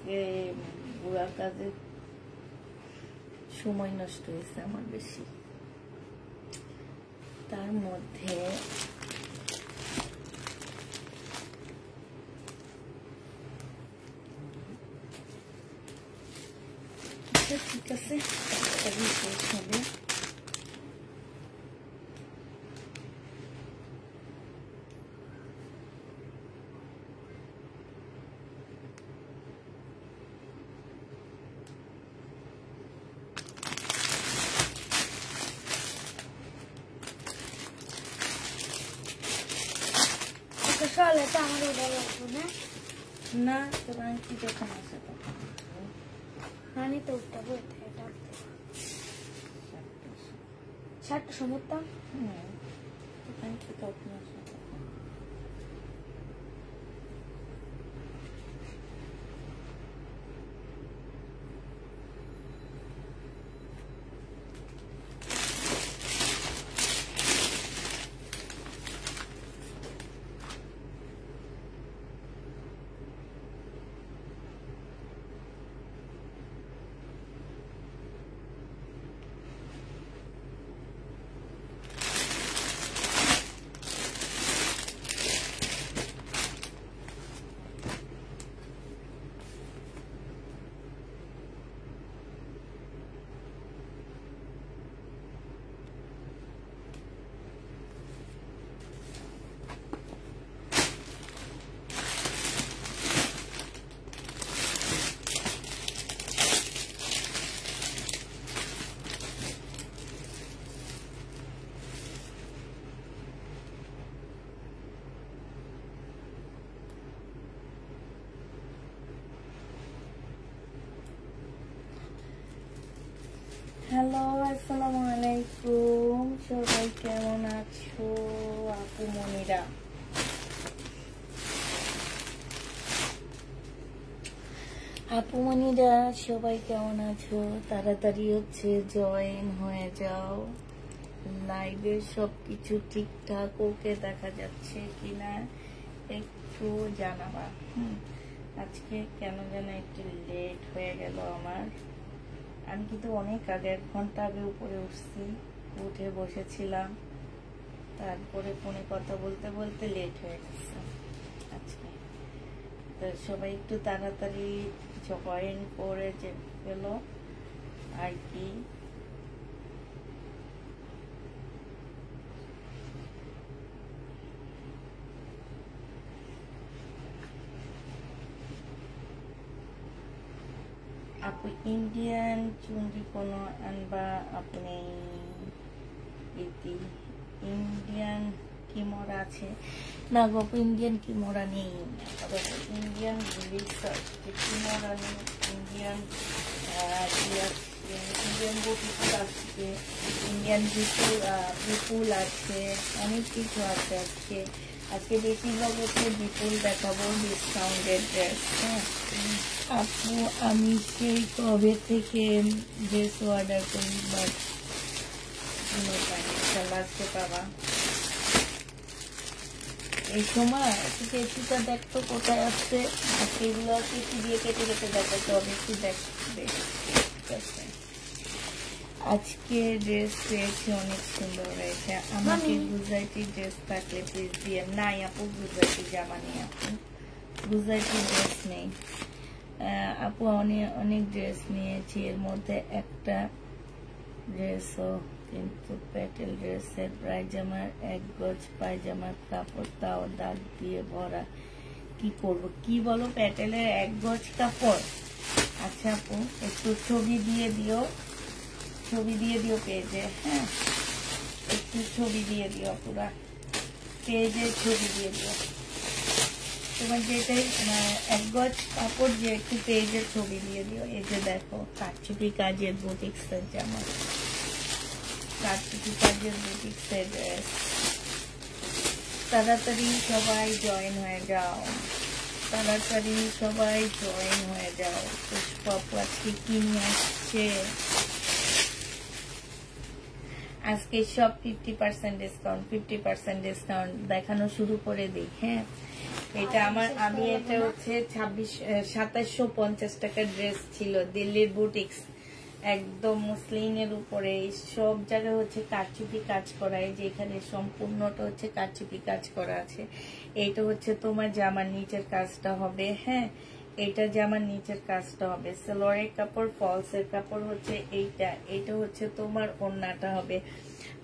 আজকে বুড়া কাজে সময় নষ্ট হয়েছে আমার বেশি। তার মধ্যে ঠিক আছে, শেষ হবে। না তোমার কি যখন আছে তখন আমি তো উঠতে বলতে শার্টটা সমুদ্র তখন আসে। হ্যালো, আসসালামু আলাইকুম। সবাই কেমন আছো আপু মনিরা? আপু মনিরা সবাই কেমন আছো? তাড়াতাড়ি হচ্ছে জয়েন হয়ে যাও। লাইভে সবকিছু ঠিকঠাক ওকে দেখা যাচ্ছে কিনা একটু জানাবা। আজকে কেন যেন একটু লেট হয়ে গেল আমার। আমি কিন্তু অনেক আগে 1 ঘন্টা আগে উপরে উঠছি, উঠে বসেছিলাম, তারপরে ফোনে কথা বলতে বলতে লেট হয়ে গেছে আজকে। তো সবাই একটু তাড়াতাড়ি জয়েন করে যে ফেলো আর কি। আপু ইন্ডিয়ান চুন্ডি কোনো আনবা আপনি? ইন্ডিয়ান কিমোরা আছে না গো? ইন্ডিয়ান কিমোরা নেই, ইন্ডিয়ান কিমোরা নেই। ইন্ডিয়ান ইন্ডিয়ান বুটিপুল আসছে, ইন্ডিয়ান বিপুল আছে, অনেক কিছু আছে আজকে। আজকে বেশিরভাগ হচ্ছে বিপুল দেখাবো, ডিসকাউন্টেড ড্রেস। হ্যাঁ আপু আমি সেই কবে থেকে ড্রেস অর্ডার করি, বাট আজকে পাবা এই সময়। কেচিটা দেখতো কোথায় আসছে, সেগুলো কেচি দিয়ে কেটে কেটে দেখাতে হবে, একটু দেখবে। ঠিক আছে, আজকে ড্রেস পেয়েছি, অনেক সুন্দর হয়েছে। আমাকে গুজরাটি ড্রেস থাকলে প্লিজ দিয়ে। নাই আপু গুজরাটি জামা নেই, আপু গুজরাটি ড্রেস নেই। আপু অনেক ড্রেস নিয়েছি, এর মধ্যে একটা ড্রেসও কিন্তু প্যাটেল ড্রেসের পায়জামার 1 গজ পায়জামার কাপড়, তাও দাগ দিয়ে ভরা। কি করব? কি বলো, প্যাটেলের 1 গজ কাপড়? আচ্ছা আপু একটু ছবি দিয়ে দিও, ছবি দিয়ে দিও পেজে। হ্যাঁ একটু ছবি দিয়ে দিও, পুরা পেজে ছবি দিয়ে দিও। তোমার যেটাই 1 গজ কাপড় যে একটু পেজের ছবি দিয়ে দিও। এই যে দেখো কারচুপি কাজের বুটিক্সের জামা, কারচুপি কাজের বুটিক্সের ড্রেস। তাড়াতাড়ি সবাই জয়েন হয়ে যাও, তাড়াতাড়ি সবাই জয়েন হয়ে যাও। পুষ্পা আজকে কি নিয়ে আসছে? আজকে সব 50% ডিসকাউন্ট, 50% ডিসকাউন্ট দেখানো শুরু করে দিই। হ্যাঁ এটা আমি এটা হচ্ছে 2750 টাকার ড্রেস ছিল, দিল্লির বুটিক্স, একদম মুসলিনের উপরে সব জায়গায় হচ্ছে কারচুপি কাজ করা, এই যে এখানে সম্পূর্ণটা হচ্ছে কারচুপি কাজ করা আছে। এইটা হচ্ছে তোমার জামার নিচের কাজটা হবে, হ্যাঁ এইটা জামার নিচের কাজটা হবে। সালোয়ারের কাপড়, ফলসের কাপড় হচ্ছে এইটা, এটা হচ্ছে তোমার ওড়নাটা হবে।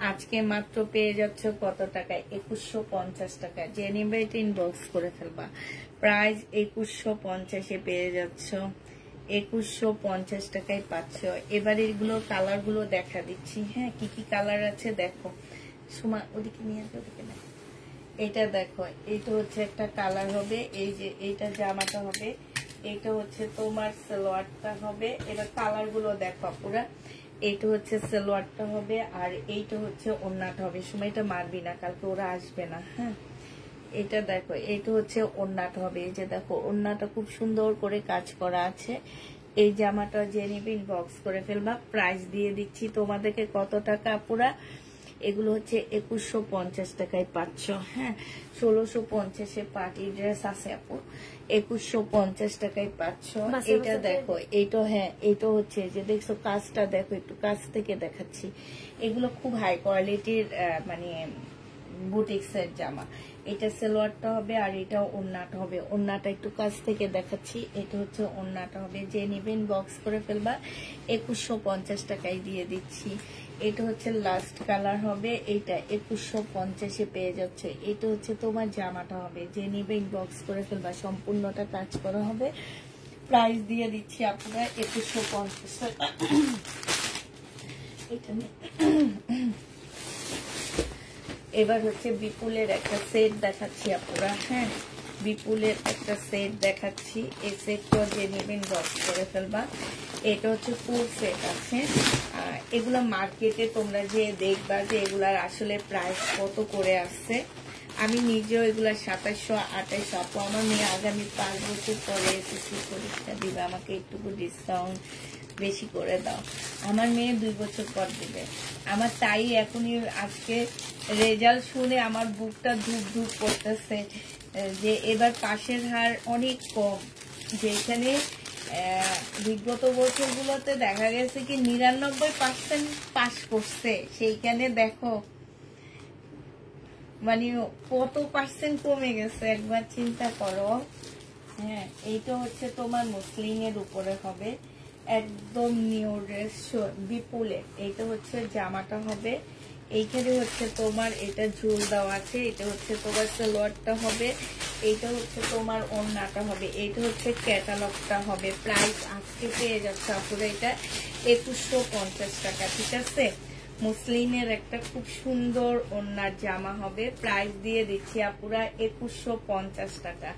আজকে মাত্র পেয়ে যাচ্ছ কত টাকায়? 2150 টাকা। যে নিবে এটা ইনবক্স করে ফেলবা। প্রাইস 2150-এ পেয়ে যাচ্ছ, 2150 টাকায় পাচ্ছ। এবার এগুলো কালার গুলো দেখা দিচ্ছি, হ্যাঁ কি কি কালার আছে দেখো। সুমা ওদিকে নিয়ে আসবে, ওদিকে না, এটা দেখো, এইটা হচ্ছে একটা কালার হবে, এই যে এইটা জামাটা হবে, এইটা হচ্ছে তোমার সালোয়ারটা হবে। এবার কালার গুলো দেখো পুরা, এইটা হচ্ছে সালোয়ারটা হবে আর এইটা হচ্ছে ওড়নাটা হবে। সময়টা মারবি না, কালকে ওরা আসবে না, হ্যাঁ এটা দেখো, এইটা হচ্ছে ওড়নাটা হবে। এই যে দেখো ওড়নাটা খুব সুন্দর করে কাজ করা আছে। এই জামাটা যে নিবে ইনবক্স করে ফেলবা। প্রাইস দিয়ে দিচ্ছি তোমাদেরকে কত টাকা পুরা, এগুলো হচ্ছে 2150 টাকায় পাচ্ছ, হ্যাঁ 1650-এ পার্টি ড্রেস আছে আপু, 2150 টাকায় পাচ্ছ। এটা দেখো, এইটা হ্যাঁ এইটা হচ্ছে যে দেখছো কাজটা দেখো, একটু কাছ থেকে দেখাচ্ছি। এগুলো খুব হাই কোয়ালিটির মানে বুটিক্সের জামা। এটা সালোয়ারটা হবে আর এটা ওড়নাটা হবে। ওড়নাটা একটু কাছ থেকে দেখাচ্ছি, এটা হচ্ছে ওড়নাটা হবে। যে নিবেন বক্স করে ফেলবা, 2150 টাকায় দিয়ে দিচ্ছি। এটা হচ্ছে লাস্ট কালার হবে, এইটা 2150-এ পেয়ে যাচ্ছে। এটা হচ্ছে তোমার জামাটা হবে। যে নিবেন বক্স করে ফেলবা, সম্পূর্ণটা কাজ করা হবে। প্রাইস দিয়ে দিচ্ছি আপনারা 2150 টাকা। এটা এবার হচ্ছে বিপুলের একটা সেট দেখাচ্ছি আপনারা, হ্যাঁ বিপুলের একটা সেট দেখাচ্ছি। এই সেটটা যে নেবেন বক্স করে ফেলবা। এটা হচ্ছে ফুল সেট আছে। এগুলো মার্কেটে তোমরা যে দেখবা যে এগুলার আসলে প্রাইস কত করে আসছে। আমি নিজেও এগুলা 2700-2800। আপু আমার মেয়ে আগামী 5 বছর পরে এসএসসি পরীক্ষা দিবে, আমাকে একটু ডিসকাউন্ট বেশি করে দাও। আমার মেয়ে 2 বছর পর দিবে। আমার তাই এখনই আজকে রেজাল্ট শুনে আমার বুকটা ধুপ ধুপ করতেছে যে এবার পাশের হার অনেক কম। যেখানে বিগত বছরগুলোতে দেখা গেছে কি 99% পাস করছে, সেইখানে দেখো মানে কত পার্সেন্ট কমে গেছে, একবার চিন্তা করো। হ্যাঁ এইটা হচ্ছে তোমার মুসলিনের উপরে হবে, একদম নিউ ড্রেস বিপুলে। এইটা হচ্ছে জামাটা হবে। এইখানে হচ্ছে তোমার এটা ঝুল দেওয়া আছে। এটা হচ্ছে তোমার সালোয়ারটা হবে, এইটা হচ্ছে তোমার ওড়নাটা হবে, এইটা হচ্ছে ক্যাটালগটা হবে। প্রাইস আজকে পেয়ে যাচ্ছে আপনারা এটা 2150 টাকা, ঠিক আছে। মুসলিনের একটা খুব সুন্দর ওড়নার জামা হবে। প্রাইস দিয়ে দিচ্ছি আপুরা 2150 টাকা।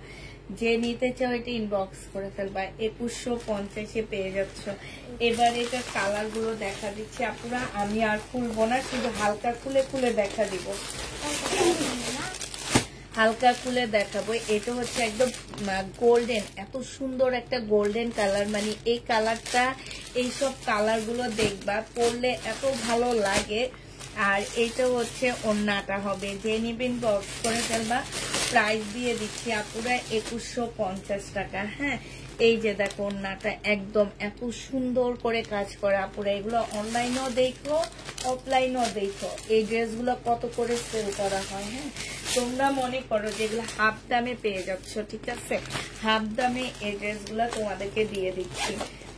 যে নিতে চাও এটা ইনবক্স করে ফেলবা, 2150-এ পেয়ে যাচ্ছ। এবার এটা কালার গুলো দেখা দিচ্ছি আপুরা, আমি আর খুলবো না, শুধু হালকা খুলে খুলে দেখা দিব, হালকা খুলে দেখাবো। এটা হচ্ছে একদম গোল্ডেন, এত সুন্দর একটা গোল্ডেন কালার, মানে এই কালারটা, এইসব কালার গুলো দেখবা পরলে এত ভালো লাগে। আর এইটা হচ্ছে ওড়নাটা হবে। যে নিবেন বক্স করে ফেলবা। প্রাইস দিয়ে দিচ্ছি আপুরা 2150 টাকা, হ্যাঁ এই যে দেখো ওড়নাটা একদম এত সুন্দর করে কাজ করে আপুরা। এগুলো অনলাইনেও দেখো, অফলাইনেও দেখো, এই ড্রেসগুলো কত করে সেল করা হয়। হ্যাঁ তোমরা মনে করো যেগুলো হাফ দামে পেয়ে যাচ্ছ, ঠিক আছে, হাফ দামে এই ড্রেসগুলো তোমাদেরকে দিয়ে দিচ্ছি।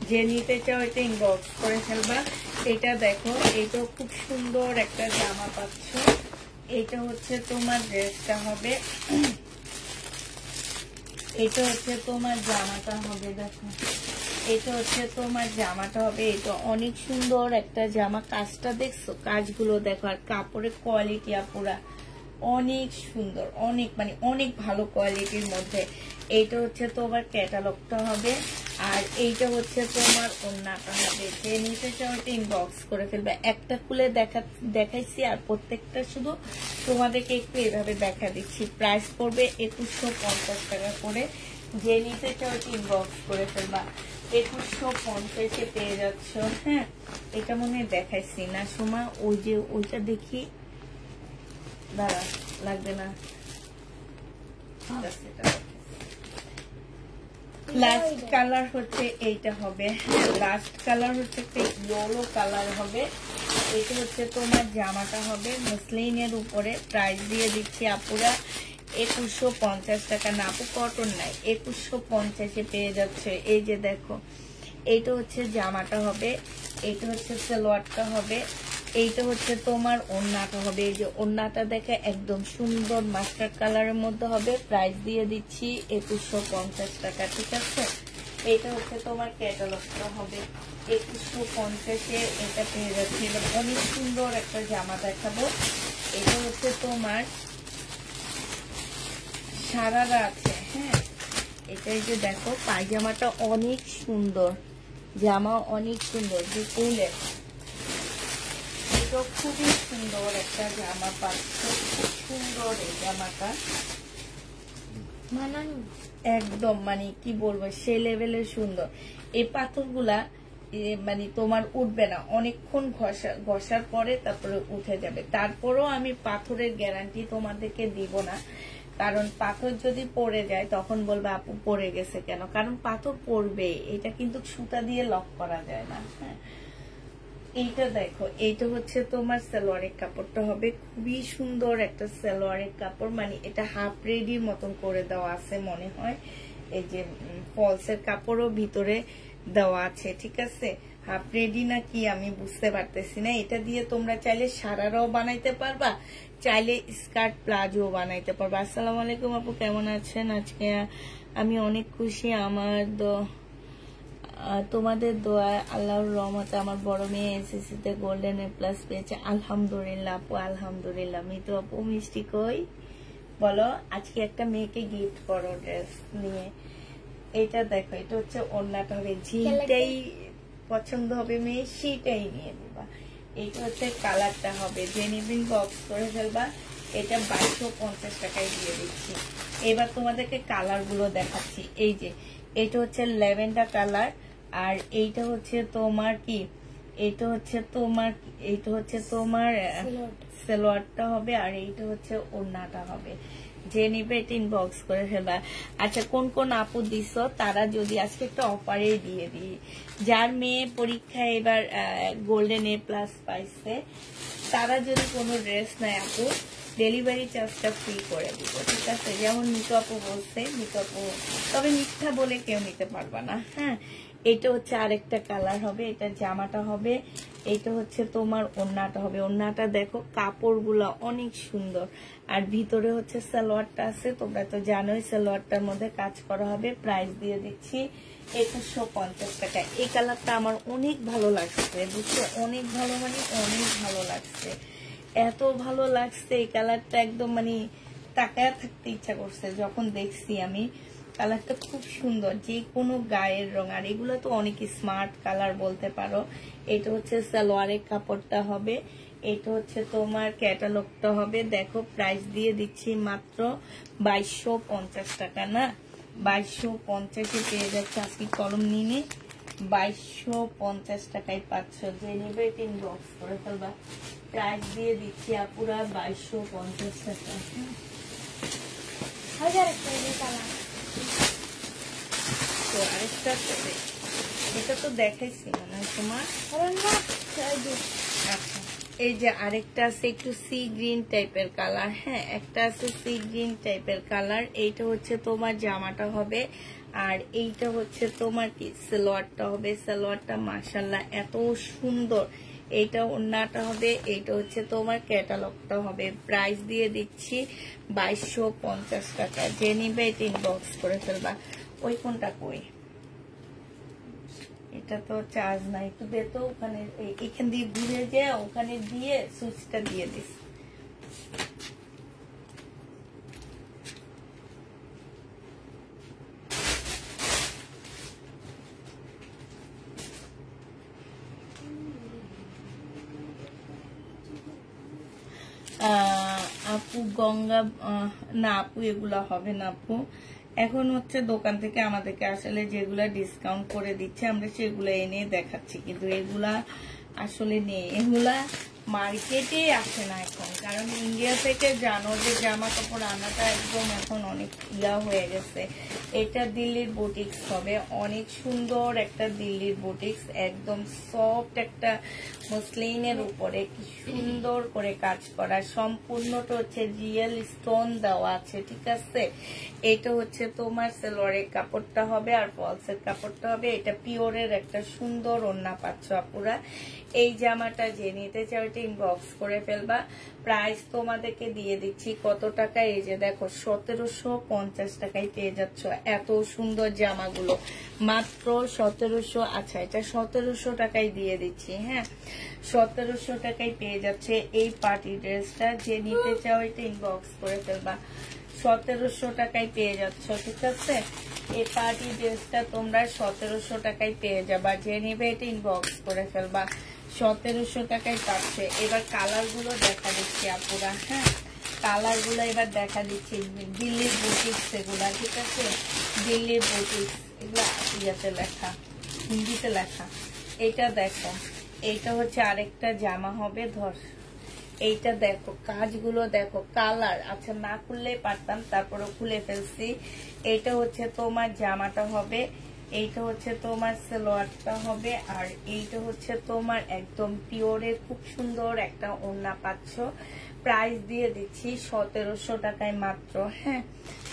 যে নিতে চাও এটা ইনবক্স করে ফেলবা। এটা দেখো, এটা খুব সুন্দর একটা জামা পাচ্ছ। এটা হচ্ছে তোমার ড্রেসটা হবে, এটা হচ্ছে তোমার জামাটা হবে। দেখো এটা হচ্ছে তোমার জামাটা হবে। এটা অনেক সুন্দর একটা জামা। কাজটা দেখছো, কাজগুলো দেখো, আর কাপড়ের কোয়ালিটি পুরা অনেক সুন্দর, অনেক মানে অনেক ভালো কোয়ালিটির মধ্যে। এইটা হচ্ছে তোমার ক্যাটালগটা হবে, আর এইটা হচ্ছে তোমার ওড়নাটা হবে। যে নিতে চাও এটা ইনবক্স করে ফেলবে। একটা খুলে দেখাইছি আর প্রত্যেকটা শুধু তোমাদেরকে একটু এভাবে দেখা দিচ্ছি। প্রাইস পড়বে 2150 টাকা করে। যে নিতে চাও এটা ইনবক্স করে ফেলবা। 2150-এ পেয়ে যাচ্ছ। হ্যাঁ এটা মনে হয় দেখাইছি না সোমা, ওই যে ওইটা দেখি, দাঁড়া লাগবে না, লাস্ট কালার হচ্ছে এইটা হবে, লাস্ট কালার হচ্ছে একটা ইয়েলো কালার হবে। এটা হচ্ছে তোমার জামাটা হবে মসলিনের উপরে, প্রাইস দিয়ে দিচ্ছি আপুরা 2150 টাকা। না আপু কটন নাই, 2150-এ পেয়ে যাচ্ছে। এই যে দেখো, এইটা হচ্ছে জামাটা হবে, এইটা হচ্ছে সালোয়ারটা হবে, এইটা হচ্ছে তোমার ওড়নাটা হবে। এই যে ওড়নাটা দেখে একদম সুন্দর মাস্টার কালারের মধ্যে হবে, প্রাইস দিয়ে দিচ্ছি 2150 টাকা, ঠিক আছে। এটা হচ্ছে তোমার ক্যাটালগটা হবে 2150-এ, এটা পেয়ে যাচ্ছে। এবার অনেক সুন্দর একটা জামা দেখাবো, এটা হচ্ছে তোমার সারারা আছে, হ্যাঁ। এটাই যে দেখো, পায়জামাটা অনেক সুন্দর, জামা অনেক সুন্দর, বিপুলের এটা খুবই সুন্দর একটা জামা পাচ্ছ, খুব সুন্দর এই জামাটা, একদম মানে কি বলবো সে লেভেলের সুন্দর। এই পাথরগুলা মানে তোমার উঠবে না, অনেকক্ষণ ঘষার পরে তারপরে উঠে যাবে। তারপরেও আমি পাথরের গ্যারান্টি তোমাদেরকে দিব না, কারণ পাথর যদি পড়ে যায় তখন বলবে আপু পড়ে গেছে কেন, কারণ পাথর পড়বে, এটা কিন্তু সুতা দিয়ে লক করা যায় না, হ্যাঁ। এইটা দেখো, এইটা হচ্ছে তোমার সালোয়ারের কাপড়টা হবে, খুবই সুন্দর একটা সালোয়ারের কাপড়, মানে এটা হাফ রেডির মতন করে দেওয়া আছে মনে হয়। এই যে ফলসের কাপড়ও ভিতরে দেওয়া আছে, ঠিক আছে। হাফ রেডি না কি আমি বুঝতে পারতেছি না। এটা দিয়ে তোমরা চাইলে সারারাও বানাইতে পারবা, চাইলে স্কার্ট প্লাজো বানাইতে পারবা। আসসালামু আলাইকুম আপু, কেমন আছেন? আজকে আমি অনেক খুশি, আমার তোমাদের দোয়া আল্লাহর রহমতে আমার বড় মেয়ে এসএসসি তে গোল্ডেন এ প্লাস পেয়েছে, আলহামদুলিল্লাহ আপু, আলহামদুলিল্লাহ। মিতু আপু মিষ্টি কই বলো, আজকে একটা মেয়েকে গিফট করো ড্রেস নিয়ে। এটা দেখো, এটা হচ্ছে ওড়নাটা হবে, যেটাই পছন্দ হবে মেয়ে সেটাই নিয়ে নিবা। এইটা হচ্ছে কালারটা হবে, যে নিবিন বক্স করে ফেলবা। এটা 2250 টাকায় দিয়ে দিচ্ছি। এবার তোমাদেরকে কালার গুলো দেখাচ্ছি। এই যে এটা হচ্ছে ল্যাভেন্ডার কালার, আর এইটা হচ্ছে তোমার কি, এইটা হচ্ছে তোমার সালোয়ারটা হবে, আর এইটা হচ্ছে ওড়নাটা হবে। যে নিবে এটা ইনবক্স করে ফেলবা। আচ্ছা, কোন কোন আপু দিছ তারা যদি আজকে একটা অফারে দিয়ে দিই, যার মেয়ে পরীক্ষায় এবার গোল্ডেন এ প্লাস পাইছে, তারা যদি কোনো ড্রেস নেয় আপু, ডেলিভারি চার্জটা ফ্রি করে দিব, ঠিক আছে। যেমন মিতু আপু বলছে, মিতু আপু তবে মিথ্যা বলে কেউ নিতে পারবা না, হ্যাঁ। এটা হচ্ছে আরেকটা কালার হবে, এটা জামাটা হবে, এটা হচ্ছে তোমার ওড়নাটা হবে। ওড়নাটা দেখো, কাপড়গুলা অনেক সুন্দর, আর ভিতরে হচ্ছে সালোয়ারটা আছে, তোমরা তো জানোই সালোয়ারটার মধ্যে কাজ করা হবে। প্রাইস দিয়ে দিচ্ছি 2150 টাকা। এই কালারটা আমার অনেক ভালো লাগছে, বুঝছো, অনেক ভালো, মানে অনেক ভালো লাগছে, এত ভালো লাগছে এই কালারটা, একদম মানে তাকায় থাকতে ইচ্ছা করছে যখন দেখছি আমি। কালারটা খুব সুন্দর, যে কোনো গায়ের রং, আর এগুলো তো অনেক স্মার্ট কালার বলতে পারো। এটা হচ্ছে সালোয়ারের কাপড়টা হবে, এটা হচ্ছে তোমার ক্যাটালগটা হবে। দেখো, প্রাইস দিয়ে দিচ্ছি মাত্র 2250 টাকা, না 2250-এ পেয়ে যাচ্ছে। আজকে কলম নিয়ে 2250 টাকায় পাচ্ছ, যে নেবে এটা ইনবক্স করে ফেলবা। প্রাইস দিয়ে দিচ্ছি আপুরা 2250 টাকা। তো আরেকটা করে, এটা তো দেখাইছি মনে হয় তোমার। আচ্ছা, এই যে আরেকটা আছে একটু সি গ্রিন টাইপের কালার, হ্যাঁ, একটা আছে সি গ্রিন টাইপের কালার। এইটা হচ্ছে তোমার জামাটা হবে, আর এইটা হচ্ছে তোমার কি সালোয়ারটা হবে। সালোয়ারটা মাশাআল্লাহ এত সুন্দর। এইটা ওড়নাটা হবে, এইটা হচ্ছে তোমার ক্যাটালগটা হবে। প্রাইস দিয়ে দিচ্ছি 2250 টাকা। যে নিবে এটা ইনবক্স করে ফেলবা। ওই কোনটা কই, এটা তো চার্জ নাই, একটু দে তো, ওখানে এখান দিয়ে ঘুরে যে ওখানে দিয়ে সুইচটা দিয়ে দিস। আপু গঙ্গা, না আপু এগুলা হবে না আপু, এখন হচ্ছে দোকান থেকে আমাদেরকে আসলে যেগুলা ডিসকাউন্ট করে দিচ্ছে আমরা সেগুলো এনে দেখাচ্ছি, কিন্তু এগুলা আসলে নেই, এগুলা মার্কেটে আসে না এখন, কারণ ইন্ডিয়া থেকে জানো যে জামা কাপড় আনাটা একদম এখন অনেক হয়ে গেছে। এটা দিল্লির বুটিক্স হবে, অনেক সুন্দর একটা দিল্লির বুটিক্স, একদম সফট একটা মসলিনের উপরে কি সুন্দর করে কাজ করা, সম্পূর্ণটা হচ্ছে রিয়েল স্টোন দেওয়া আছে, ঠিক আছে। এটা হচ্ছে তোমার সালোয়ারের কাপড়টা হবে আর ফলসের কাপড়টা হবে। এটা পিওরের একটা সুন্দর ওড়না পাচ্ছ আপুরা। এই জামাটা যে নিতে চাও এটা ইনবক্স করে ফেলবা। প্রাইস তোমাদেরকে দিয়ে দিচ্ছি কত টাকা, এই যে দেখো 1750 টাকায় পেয়ে যাচ্ছ এত সুন্দর জামাগুলো, মাত্র 1700। আচ্ছা, এটা 1700 টাকায় দিয়ে দিচ্ছি, হ্যাঁ 1700 টাকায় পেয়ে যাচ্ছে এই পার্টি ড্রেসটা। যে নিতে চাও এটা ইনবক্স করে ফেলবা, 1700 টাকায় পেয়ে যাচ্ছ, ঠিক আছে। এই পার্টি ড্রেসটা তোমরা 1700 টাকায় পেয়ে যাবা, যে নিবে এটা ইনবক্স করে ফেলবা, 1700 টাকায় পাচ্ছে। এবার কালার গুলো দেখা দিচ্ছি আপুরা, হ্যাঁ কালার গুলো এবার দেখা দিচ্ছি। দিল্লির বুটিক্স এগুলা, ঠিক আছে, দিল্লির বুটিক্স এগুলা ইয়াতে লেখা, হিন্দিতে লেখা। এইটা দেখো, এইটা হচ্ছে আরেকটা জামা হবে, ধর এইটা দেখো কাজগুলো দেখো, কালার আচ্ছা না খুললেই পারতাম, তারপরে খুলে ফেলছি। এইটা হচ্ছে তোমার জামাটা হবে, এইটা হচ্ছে তোমার সালোয়ারটা হবে, আর এইটা হচ্ছে তোমার একদম পিওরের খুব সুন্দর একটা ওড়না পাচ্ছ। প্রাইস দিয়ে দিচ্ছি 1700 টাকায় মাত্র, হ্যাঁ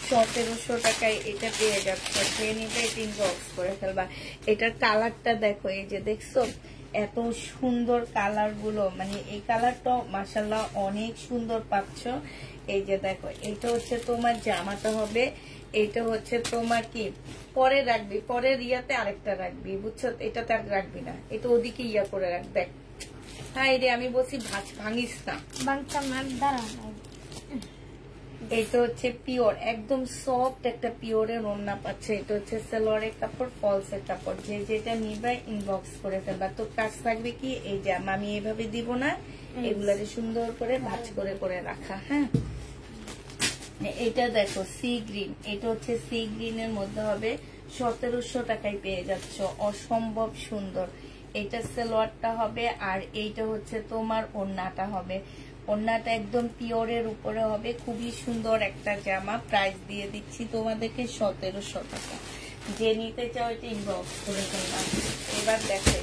1700 টাকায় এটা পেয়ে যাচ্ছে। যে নিবে এটা ইনবক্স করে ফেলবা। এটার কালারটা দেখো, এই যে দেখছো এত সুন্দর কালার গুলো, মানে এই কালারটা মাশাআল্লাহ অনেক সুন্দর পাচ্ছ। এই যে দেখো, এইটা হচ্ছে তোমার জামাটা হবে, এইটা হচ্ছে তোমার কি পরে রাখবি, পরের ইয়াতে আরেকটা রাখবি, বুঝছো, এটাতে আর রাখবি না, এটা ওদিকে ইয়া করে রাখ। দেখ হ্যাঁ রে, আমি বলছি ভাঙিস না, এটা হচ্ছে পিওর একদম সফট একটা পিওরের ওড়না পাচ্ছে। এটা হচ্ছে সালোয়ারের কাপড়, ফলসের কাপড়। যে যেটা নিবে ইনবক্স করে ফেলবা। তো কাজ থাকবে কি, এই যে আমি এইভাবে দিব না, এগুলারে সুন্দর করে ভাঁজ করে করে রাখা, হ্যাঁ। এটা দেখো সি গ্রিন, এটা হচ্ছে সি গ্রিনের মধ্যে হবে, 1700 টাকায় পেয়ে যাচ্ছ, অসম্ভব সুন্দর। এটা সালোয়ারটা হবে, আর এইটা হচ্ছে তোমার ওড়নাটা হবে। ওড়নাটা একদম পিওরের উপরে হবে, খুবই সুন্দর একটা জামা। প্রাইস দিয়ে দিচ্ছি তোমাদেরকে 1700 টাকা। যে নিতে চাও এটা ইনবক্স করে ফেলবা। এবার দেখো,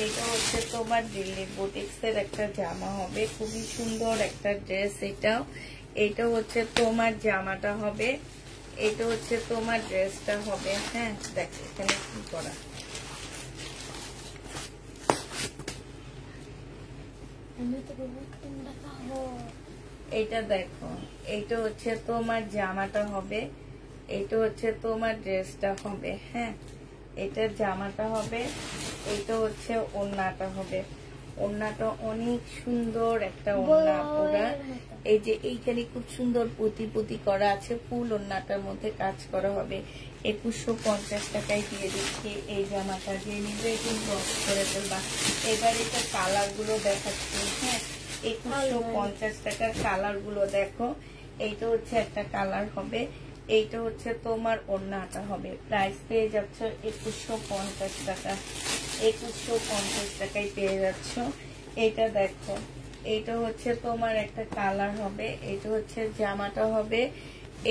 এটা হচ্ছে তোমার দিল্লি বুটিক্স এর একটা জামা হবে, খুবই সুন্দর একটা ড্রেস। এটা হচ্ছে তোমার জামাটা হবে, এটা হচ্ছে তোমার ড্রেসটা হবে, হ্যাঁ দেখো এখানে কি করা। এটা দেখো, এইটা হচ্ছে তোমার জামাটা হবে, এটা হচ্ছে তোমার ড্রেসটা হবে, হ্যাঁ এটা জামাটা হবে, এটা হচ্ছে ওড়নাটা হবে। ওড়নাটা অনেক সুন্দর একটা ওড়না পুরা। এই যে এইখানে খুব সুন্দর পুঁতি পুঁতি করা আছে, ফুল ওড়নাটার মধ্যে কাজ করা হবে। 2150 টাকায় দিয়ে দিচ্ছি এই জামাটা। যে নিবে কিন্তু করে ফেলবা। এবার এটা কালার গুলো দেখাচ্ছি, হ্যাঁ 2150 টাকার কালার গুলো দেখো। এইটা হচ্ছে একটা কালার হবে, এইটা হচ্ছে তোমার ওড়নাটা হবে। প্রাইস পেয়ে যাচ্ছ 2150 টাকা, 2150 টাকায় পেয়ে যাচ্ছ। এটা দেখো, এইটা হচ্ছে তোমার একটা কালার হবে, এইটা হচ্ছে জামাটা হবে,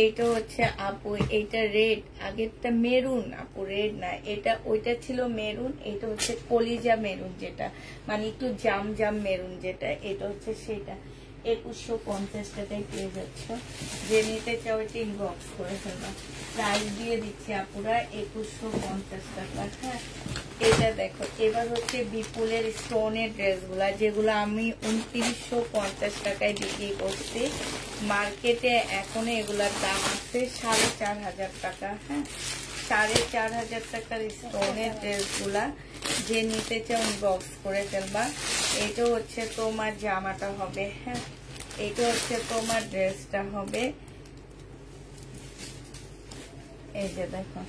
এইটা হচ্ছে আপু এইটা রেড, আগেরটা মেরুন আপু, রেড না এটা, ওইটা ছিল মেরুন, এটা হচ্ছে কলিজা মেরুন, যেটা মানে একটু জাম জাম মেরুন যেটা, এটা হচ্ছে সেটা। 2150 টাকায় পেয়ে যাচ্ছ। যে নিতে চাও এটা ইনবক্স করে ফেলবা। প্রাইস দিয়ে দিচ্ছি আপুরা 2150 টাকা, হ্যাঁ। এটা দেখো, এবার হচ্ছে বিপুলের স্টোনের ড্রেসগুলা, যেগুলো আমি 2950 টাকায় বিক্রি করছি। মার্কেটে এখন এগুলার দাম আছে 4500 টাকা, হ্যাঁ 4500 টাকার স্টোনের ড্রেসগুলা। যে নিতে চাও ইনবক্স করে ফেলবা। এটা হচ্ছে তোমার জামাটা হবে, হ্যাঁ এটা হচ্ছে তোমার ড্রেসটা হবে। এই যে দেখো,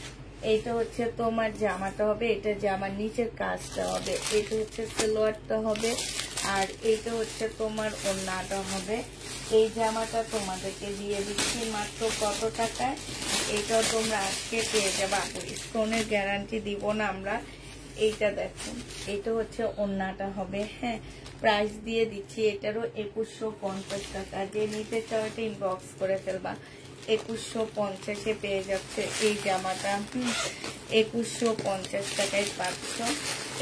এইটা হচ্ছে তোমার জামাটা হবে, এটা জামার নিচের কাজটা হবে, এটা হচ্ছে সালোয়ারটা হবে, আর এইটা হচ্ছে তোমার ওড়নাটা হবে। এই জামাটা তোমাদেরকে দিয়ে দিচ্ছি মাত্র কত টাকায়, এটা তোমরা আজকে পেয়ে যাবে। স্টোনের গ্যারান্টি দিব না আমরা, এইটা দেখো, এটা হচ্ছে ওড়নাটা হবে। হ্যাঁ, প্রাইস দিয়ে দিচ্ছি এটারও 2150 টাকা। যে নিতে চাও এটা ইনবক্স করে ফেলবা। 2150 পেয়ে যাচ্ছে এই জামাটা। 2150 টাকায় পাচ্ছ।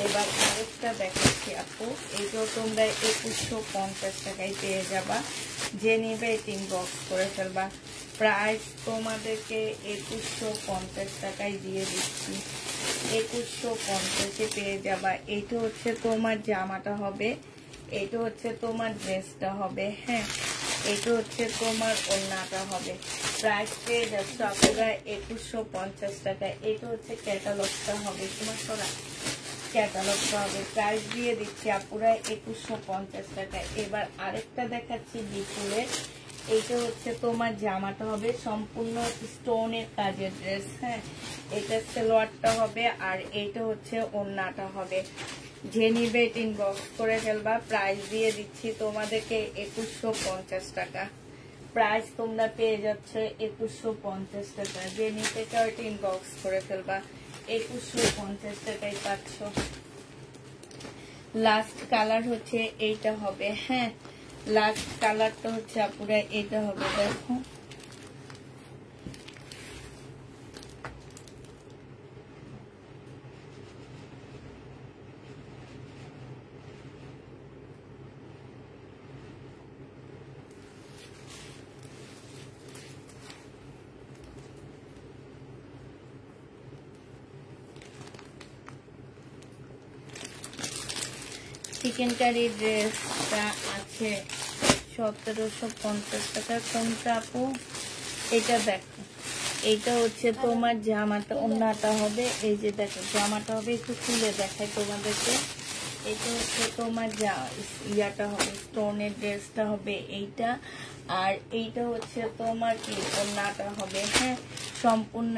এবার আরেকটা দেখাচ্ছি আপু, এইটাও তোমরা 2150 টাকায় পেয়ে যাবা। যে নিবে এটা ইনবক্স করে ফেলবা। প্রাইস তোমাদেরকে 2150 টাকায় দিয়ে দিচ্ছি। 2150 পেয়ে যাবা। এইটা হচ্ছে তোমার জামাটা হবে, এটা হচ্ছে তোমার ড্রেসটা হবে। হ্যাঁ, এটা হচ্ছে তোমার ওড়নাটা হবে। প্রাইস পেয়ে যাচ্ছ আপনারা 2150 টাকায়। এটা হচ্ছে ক্যাটালগটা হবে, তোমার সোনা ক্যাটালগটা হবে। প্রাইস দিয়ে দিচ্ছি আপুরা 2150 টাকায়। এবার আরেকটা দেখাচ্ছি বিপুলের। এইটা হচ্ছে তোমার জামাটা হবে সম্পূর্ণ স্টোনের কাজের ড্রেস। হ্যাঁ, এটা সালোয়ারটা হবে আর এইটা হচ্ছে ওড়নাটা হবে। যে নিবে এটা ইনবক্স করে ফেলবা। প্রাইস দিয়ে দিচ্ছি তোমাদেরকে 2150 টাকা। প্রাইস তোমরা পেয়ে যাচ্ছ 2150 টাকা। যে নিতে চাও এটা ইনবক্স করে ফেলবা। 2150 টাকায় পাচ্ছ। লাস্ট কালার হচ্ছে এইটা হবে। হ্যাঁ, লাস্ট কালারটা হচ্ছে আপুরা এটা হবে। দেখো, চিকেন কারি ড্রেসটা আছে 1750 টাকা। কোনটা আপু? এটা দেখো, এইটা হচ্ছে তোমার জামাটা, ওড়নাটা হবে। এই যে দেখো জামাটা হবে, একটু খুলে দেখাই তোমাদেরকে। এটা হচ্ছে তোমার ইয়াটা হবে, স্টোনের ড্রেসটা হবে এইটা। আর এইটা হচ্ছে তোমার কি ওড়নাটা হবে। হ্যাঁ, সম্পূর্ণ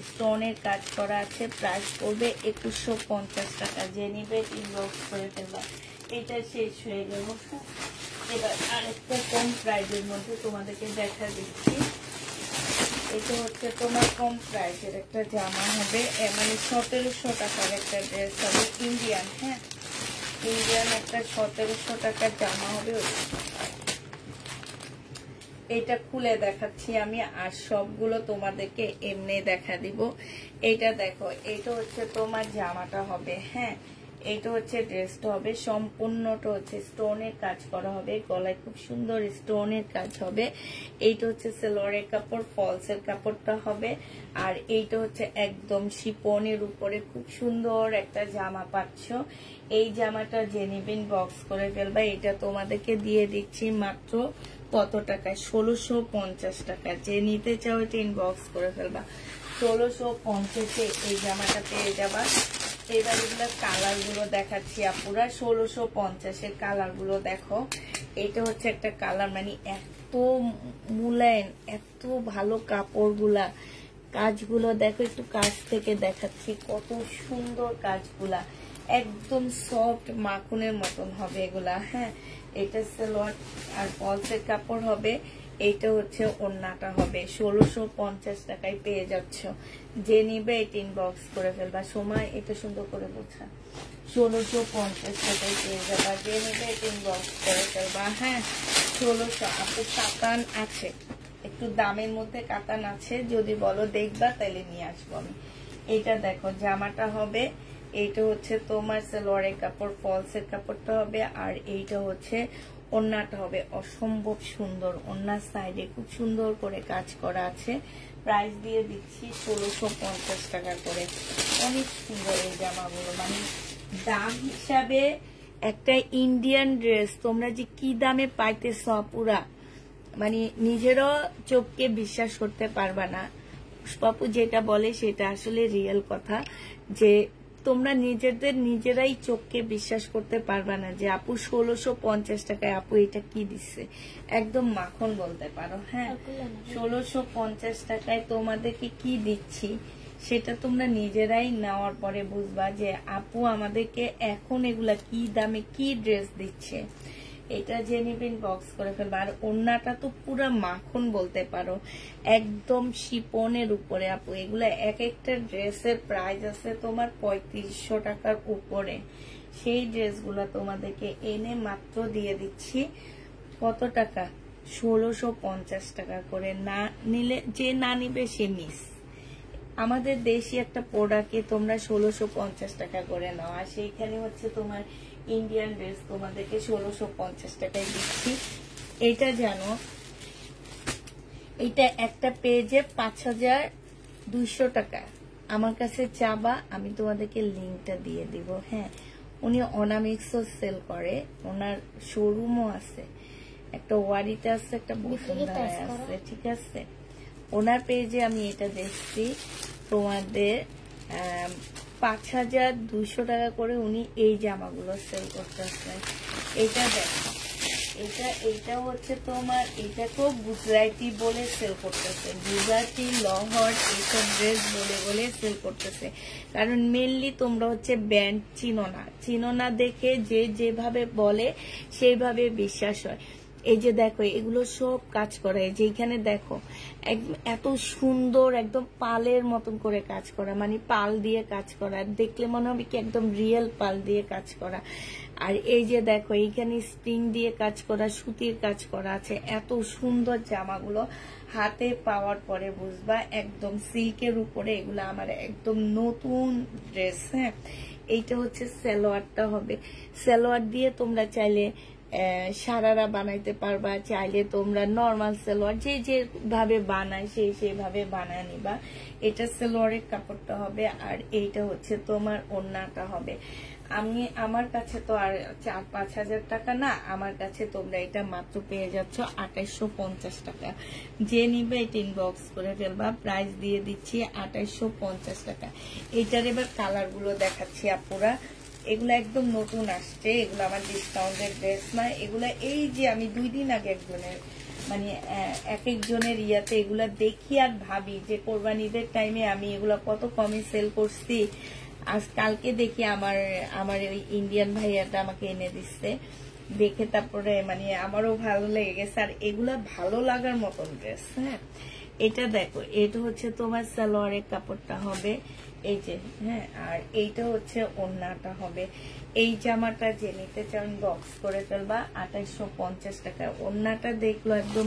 স্টোনের কাজ করা আছে। প্রাইস করবে 2150 টাকা। যে নিবে ইনবক্স করে ফেলবা। এটা শেষ হয়ে গেল। এবার আরেকটা কম প্রাইসের মধ্যে তোমাদেরকে দেখা দিচ্ছি। এটা হচ্ছে তোমার কম প্রাইসের একটা জামা হবে, মানে 1700 টাকার একটা ড্রেস হবে ইন্ডিয়ান। হ্যাঁ, ইন্ডিয়ান একটা 1700 টাকার জামা হবে। এটা খুলে দেখাচ্ছি আমি, আর সবগুলো তোমাদেরকে এমনি দেখা দিব। এটা দেখো, এটা হচ্ছে তোমার জামাটা হবে। হ্যাঁ, এইটা হচ্ছে ড্রেসটা হবে, সম্পূর্ণটা হচ্ছে স্টোনের কাজ করা হবে। গলায় খুব সুন্দর স্টোনের কাজ হবে। এইটা হচ্ছে সালোয়ারের কাপড়, ফলসের কাপড়টা হবে। আর এইটা হচ্ছে একদম শিপনের উপরে খুব সুন্দর একটা জামা পাচ্ছ। এই জামাটা যে নিবেন বক্স করে ফেলবা। এটা তোমাদেরকে দিয়ে দিচ্ছি মাত্র কত টাকায়? 1650 টাকা। যে নিতে চাও এটা ইনবক্স করে ফেলবা। 1650 এই জামাটা পেয়ে যাবা। এবার এগুলো কালার গুলো দেখাচ্ছি আপুরা। 1650 কালার গুলো দেখো। এটা হচ্ছে একটা কালার, মানে এত মুলায়ম, এত ভালো কাপড়গুলা, কাজগুলো দেখো, একটু কাছ থেকে দেখাচ্ছি কত সুন্দর কাজগুলা, একদম সফট মাখনের মতন হবে এগুলা। হ্যাঁ, এটা সালোয়ার আর ফলসের কাপড় হবে। এইটা হচ্ছে ওড়নাটা হবে। 1650 টাকায় পেয়ে যাচ্ছ। যে নিবে এটা ইনবক্স করে ফেলবা। সময় এটা সুন্দর করে বোঝা। 1650 টাকায় পেয়ে যাবা। যে নিবে এটা ইনবক্স করে ফেলবা। হ্যাঁ, 1600। আপু কাতান আছে, একটু দামের মধ্যে কাতান আছে, যদি বলো দেখবা তাহলে নিয়ে আসবো আমি। এটা দেখো জামাটা হবে। এইটা হচ্ছে তোমার সালোয়ারের কাপড়, ফলসের কাপড়টা হবে। আর এইটা হচ্ছে ওড়নাটা হবে। অসম্ভব সুন্দর ওড়নার সাইডে খুব সুন্দর করে কাজ করা আছে। প্রাইস দিয়ে দিচ্ছি 1650 টাকা করে। অনেক সুন্দর এই জামাগুলো, মানে দাম হিসাবে একটা ইন্ডিয়ান ড্রেস তোমরা যে কি দামে পাইতেছ পুরা, মানে নিজেরও চোখকে বিশ্বাস করতে পারবা না। পুষ্পাপু যেটা বলে সেটা আসলে রিয়েল কথা, যে তোমরা নিজেরাই চোখকে বিশ্বাস করতে পারবা না যে আপু 1650 টাকায় আপু এটা কি দিচ্ছে। একদম মাখন বলতে পারো। হ্যাঁ, 1650 টাকায় তোমাদেরকে কি দিচ্ছি সেটা তোমরা নিজেরাই নেওয়ার পরে বুঝবা যে আপু আমাদেরকে এখন এগুলা কি দামে কি ড্রেস দিচ্ছে। এটা যে নিবেন বক্স করে ফেলবে। আর ওড়নাটা তো পুরো মাখন বলতে পারো, একদম শিপনের উপরে আপু। এগুলা এক একটা ড্রেসের প্রাইস আছে তোমার 3500 টাকার উপরে। সেই ড্রেসগুলা তোমাদেরকে এনে মাত্র দিয়ে দিচ্ছি কত টাকা, 1650 টাকা করে। না নিলে, যে না নিবে সে মিস। আমাদের দেশি একটা প্রোডাক্টে তোমরা 1650 টাকা করে নাও, আর সেইখানে হচ্ছে তোমার ইন্ডিয়ান ড্রেস তোমাদেরকে 1650 টাকায় দিচ্ছি। এটা জানো, এটা একটা পেজে 5200 টাকা। আমার কাছে চাবা, আমি তোমাদেরকে লিঙ্কটা দিয়ে দিব। হ্যাঁ, উনি অনামিক্সও সেল করে, ওনার শোরুমও আছে, একটা ওয়ারিতে আছে, একটা বসুন্ধরায় আছে, ঠিক আছে। ওনার পেজে আমি এটা দেখছি তোমাদের 5200 টাকা করে উনি এই জামাগুলো সেল করতেছে। এটা দেখো, এটা হচ্ছে তোমার, এটাকেও গুজরাটি বলে সেল করতেছে, গুজরাটি লহর এইসব ড্রেস বলে সেল করতেছে। কারণ মেনলি তোমরা হচ্ছে ব্র্যান্ড চিনো না দেখে যে যেভাবে বলে সেইভাবে বিশ্বাস হয়। এই যে দেখো, এগুলো সব কাজ করা, এই যে এখানে দেখো এত সুন্দর একদম পালের মতন করে কাজ করা, মানে পাল দিয়ে কাজ করা, দেখলে মনে হবে কি একদম রিয়েল পাল দিয়ে কাজ করা। আর এই যে দেখো, এইখানে স্প্রিং দিয়ে কাজ করা, সুতির কাজ করা আছে। এত সুন্দর জামাগুলো হাতে পাওয়ার পরে বুঝবা একদম সিল্কের উপরে। এগুলো আমার একদম নতুন ড্রেস। হ্যাঁ, এইটা হচ্ছে সালোয়ারটা হবে, সালোয়ার দিয়ে তোমরা চাইলে সারারা বানাইতে পারবা, চাইলে তোমরা নরমাল সালোয়ার যে যেভাবে বানায় সেইভাবে বানায় নিবা। এটা সালোয়ারের কাপড়টা হবে, আর এইটা হচ্ছে তোমার ওড়নাটা হবে। আমার কাছে তো আর 4-5 হাজার টাকা না, আমার কাছে তোমরা এটা মাত্র পেয়ে যাচ্ছ 2850 টাকা। যে নিবে এটা ইনবক্স করে ফেলবা, প্রাইস দিয়ে দিচ্ছি 2850 টাকা। এইটার এবার কালার গুলো দেখাচ্ছি আপুরা। এগুলো একদম নতুন আসছে, এগুলো আমার ডিসকাউন্টের ড্রেস না। এগুলা এই যে আমি 2 দিন আগে একজনের, মানে এক একজনের ইয়াতে এগুলা দেখি আর ভাবি যে কোরবানিদের টাইমে আমি এগুলা কত কমে সেল করছি। আজ কালকে দেখি আমার ওই ইন্ডিয়ান ভাইয়াটা আমাকে এনে দিচ্ছে, দেখে তারপরে মানে আমারও ভালো লেগে গেছে। আর এগুলা ভালো লাগার মতন ড্রেস। হ্যাঁ, এটা দেখো, এটা হচ্ছে তোমার সালোয়ারের কাপড়টা হবে এই যে। হ্যাঁ, আর এইটা হচ্ছে ওড়নাটা হবে। এই জামাটা যে নিতে চান বক্স করে ফেলবা 2850 টাকা। ওড়নাটা দেখলো একদম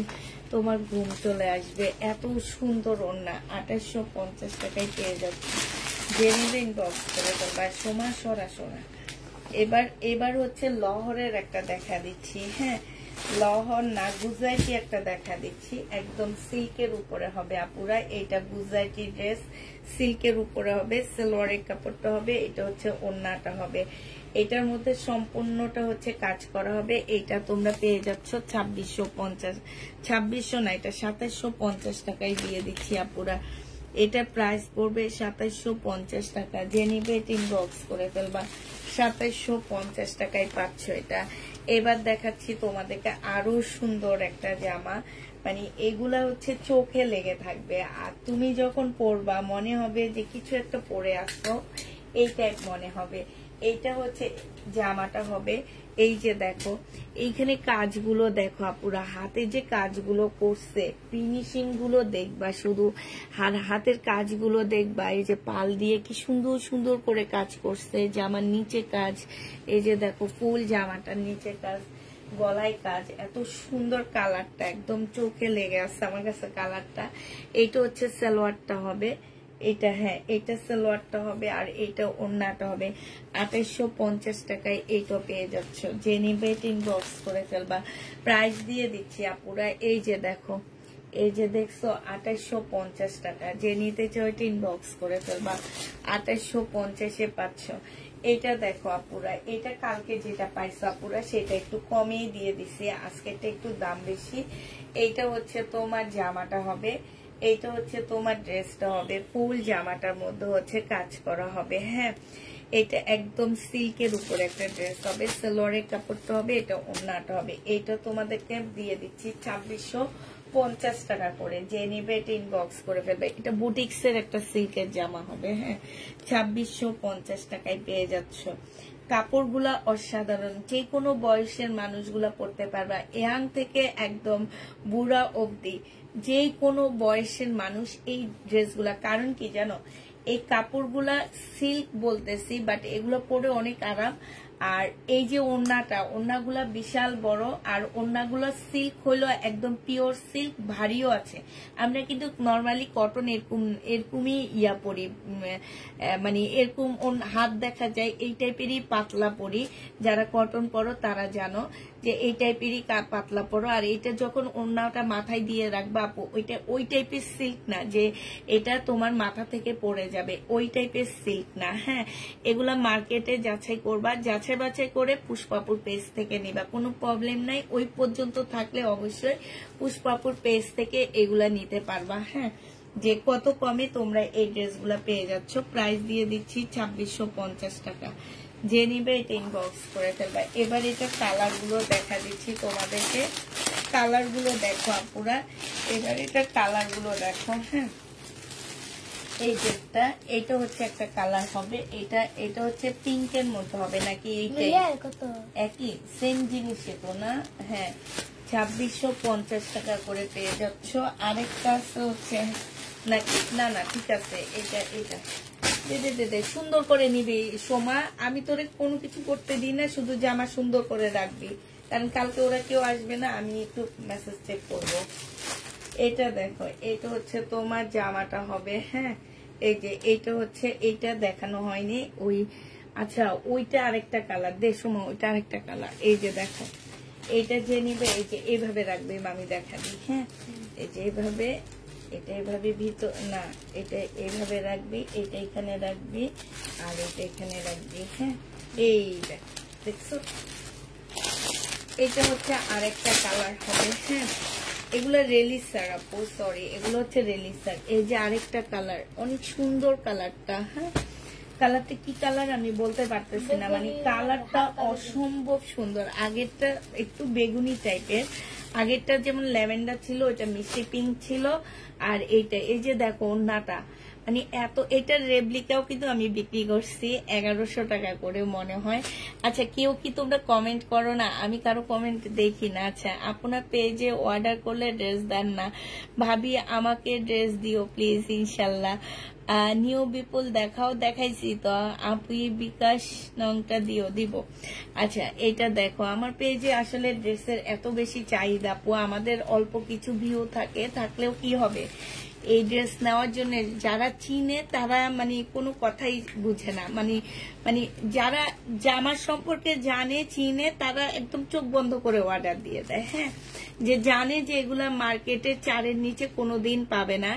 তোমার ঘুম চলে আসবে, এত সুন্দর ওড়না। 2850 টাকায় পেয়ে যাচ্ছে, যে নিবে বক্স করে ফেলবা। সোমা সরা এবার হচ্ছে লহরের একটা দেখা দিচ্ছি। হ্যাঁ, লহর না, গুজরাটি একটা দেখা দিচ্ছি, একদম সিল্কের উপরে হবে আপুরা। এইটা গুজরাটি ড্রেস, সিল্কের উপরে হবে, সালোয়ারের কাপড়টা হবে, এটা হচ্ছে ওড়নাটা হবে। এটার মধ্যে সম্পূর্ণটা হচ্ছে কাজ করা হবে। এইটা তোমরা পেয়ে যাচ্ছ 2650 না, এটা 2750 টাকায় দিয়ে দিচ্ছি আপুরা। এটা প্রাইস পড়বে 2750 টাকা। যে নিবে ইনবক্স করে ফেলবা, 2750 টাকায় পাচ্ছ এটা। এবার দেখাচ্ছি তোমাদেরকে আরো সুন্দর একটা জামা, মানে এগুলা হচ্ছে চোখে লেগে থাকবে। আর তুমি যখন পরবা মনে হবে যে কিছু একটা পরে আসছো, এই টাইপ মনে হবে। এইটা হচ্ছে জামাটা হবে। এই যে দেখো, এইখানে কাজগুলো দেখো আপুরা, হাতে যে কাজগুলো করছে, ফিনিশিং গুলো দেখবা, শুধু হাতের কাজগুলো দেখবা। এই যে পাল দিয়ে কি সুন্দর সুন্দর করে কাজ করছে। জামার নিচে কাজ, এই যে দেখো ফুল জামাটার নিচে কাজ, গলায় কাজ, এত সুন্দর। কালারটা একদম চোখে লেগে আসছে আমার কাছে কালারটা। এইটা হচ্ছে সালোয়ারটা হবে, এটা। হ্যাঁ, এটা সালোয়ারটা হবে, আর এইটা ওড়নাটা হবে। 2850 টাকায় এইটা পেয়ে যাচ্ছ। যে নিবে ইনবক্স করে ফেলবা, প্রাইস দিয়ে দিচ্ছি আপুরা। এই যে দেখো, এই যে দেখছো 2850 টাকা। যে নিতে চাও ইনবক্স করে ফেলবা, 2850-এ পাচ্ছ। এটা দেখো আপুরা, এটা কালকে যেটা পাইছো আপুরা সেটা একটু কমেই দিয়ে দিছি, আজকেরটা একটু দাম বেশি। এইটা হচ্ছে তোমার জামাটা হবে, এইটা হচ্ছে তোমার ড্রেসটা হবে। ফুল জামাটার মধ্যে হচ্ছে কাজ করা হবে। হ্যাঁ, এটা একদম সিল্কের উপরে একটা ড্রেস হবে, সালোয়ারের কাপড়টা হবে, এটা ওড়নাটা হবে। এইটা তোমাদেরকে দিয়ে দিচ্ছি 2650 টাকা করে। যে নিবে এটা ইনবক্স করে ফেলবে। এটা বুটিক্সের একটা সিল্কের জামা হবে। হ্যাঁ, 2650 টাকায় পেয়ে যাচ্ছ। কাপড়গুলা অসাধারণ, যে কোনো বয়সের মানুষগুলা পরতে পারবা, ইয়াং থেকে একদম বুড়া অবধি যে কোনো বয়সের মানুষ এই ড্রেসগুলা। কারণ কি জানো, এই কাপড়গুলা সিল্ক বলতেছি, বাট এগুলো পরে অনেক আরাম। আর এই যে ওড়নাগুলা বিশাল বড়, আর ওড়নাগুলো সিল্ক হইলো একদম পিওর সিল্ক, ভারীও আছে। আমরা কিন্তু নর্মালি কটন এরকমই ইয়া পরি, মানে এরকম হাত দেখা যায় এই টাইপেরই পাতলা পরি। যারা কটন পরো তারা জানো যে এই টাইপেরই পাতলা পরো। আর এটা যখন ওড়নাটা মাথায় দিয়ে রাখবা আপু, ওইটা ওই টাইপের সিল্ক না যে এটা তোমার মাথা থেকে পড়ে যাবে, ওই টাইপের সিল্ক না। হ্যাঁ, এগুলা মার্কেটে যাচাই করবা, যাচাই বাছাই করে পুষ্পাপুর পেজ থেকে নিবা, কোনো প্রবলেম নাই। ওই পর্যন্ত থাকলে অবশ্যই পুষ্পাপুর পেজ থেকে এগুলা নিতে পারবা। হ্যাঁ, যে কত কমে তোমরা এই ড্রেসগুলা পেয়ে যাচ্ছ। প্রাইস দিয়ে দিচ্ছি 2650 টাকা। যে নিবে এটা ইনবক্স করে ফেলবা। এবার এটা কালার গুলো দেখা দিচ্ছি তোমাদেরকে, কালার গুলো দেখো আপুরা। এবার এটা কালার গুলো দেখো। হ্যাঁ, এই ড্রেসটা এটা হচ্ছে একটা কালার হবে, এটা হচ্ছে পিঙ্কের মধ্যে হবে নাকি, এইটাই একই সেম জিনিসে তো না। হ্যাঁ, 2650 টাকা করে পেয়ে যাচ্ছ। আরেকটা হচ্ছে নাকি, না না ঠিক আছে, এটা দে সুন্দর করে নিবি সোমা। আমি তোরে কোনো কিছু করতে দিই না, শুধু জামা সুন্দর করে রাখবি, কারণ কালকে ওরা কেউ আসবে না, আমি একটু মেসেজ চেক করব। এটা দেখো, এটা হচ্ছে তোমার জামাটা হবে। হ্যাঁ, এই যে এইটা হচ্ছে, এইটা দেখানো হয়নি ওই, আচ্ছা ওইটা আরেকটা কালার, সময় ওইটা আরেকটা কালার। এই যে দেখো, এইটা যে নিবে এই যে এইভাবে রাখবে, আমি দেখা দিই। হ্যাঁ, এই যে এইভাবে, এটা এইভাবে ভিতর না, এটা এইভাবে রাখবি, এটা এখানে রাখবি, আর এটা এখানে রাখবি। হ্যাঁ, এই দেখছো, এটা হচ্ছে আরেকটা কালার হবে। হ্যাঁ, এগুলো রেলিসার আপু, সরি এগুলো হচ্ছে রেলিসার। এই যে আরেকটা কালার, অনেক সুন্দর কালারটা। হ্যাঁ, কালারটা কি কালার আমি বলতে পারতেছি না, মানে কালারটা অসম্ভব সুন্দর। আগেরটা একটু বেগুনি টাইপের, আগেরটা যেমন ল্যাভেন্ডার ছিল, ওইটা মিষ্টি পিঙ্ক ছিল। আর এইটা এই যে দেখো ওড়নাটা, মানে এত, এটার রেপ্লিকাও কিন্তু আমি বিক্রি করছি 1100 টাকা করে মনে হয়। আচ্ছা, কেউ কি তোমরা কমেন্ট করো না? আমি কারো কমেন্ট দেখি না। আচ্ছা, আপনার পেজে অর্ডার করলে ড্রেস দেন না, ভাবি আমাকে ড্রেস দিও প্লিজ ইনশাল্লাহ। নিউ বিপুল দেখাইছি তো আপু, বিকাশ নংটা দিব। আচ্ছা, এটা দেখো, আমার পেজে আসলে ড্রেসের এত বেশি চাহিদা আপু, আমাদের অল্প কিছু ভিউ থাকলেও কি হবে, এই ড্রেস নেওয়ার জন্য যারা চিনে তারা মানে কোনো কথাই বুঝে না, মানে যারা জামার সম্পর্কে জানে চিনে তারা একদম চোখ বন্ধ করে অর্ডার দিয়ে দেয়। হ্যাঁ, যে জানে যে এগুলা মার্কেটে 4-এর নিচে কোনোদিন পাবে না,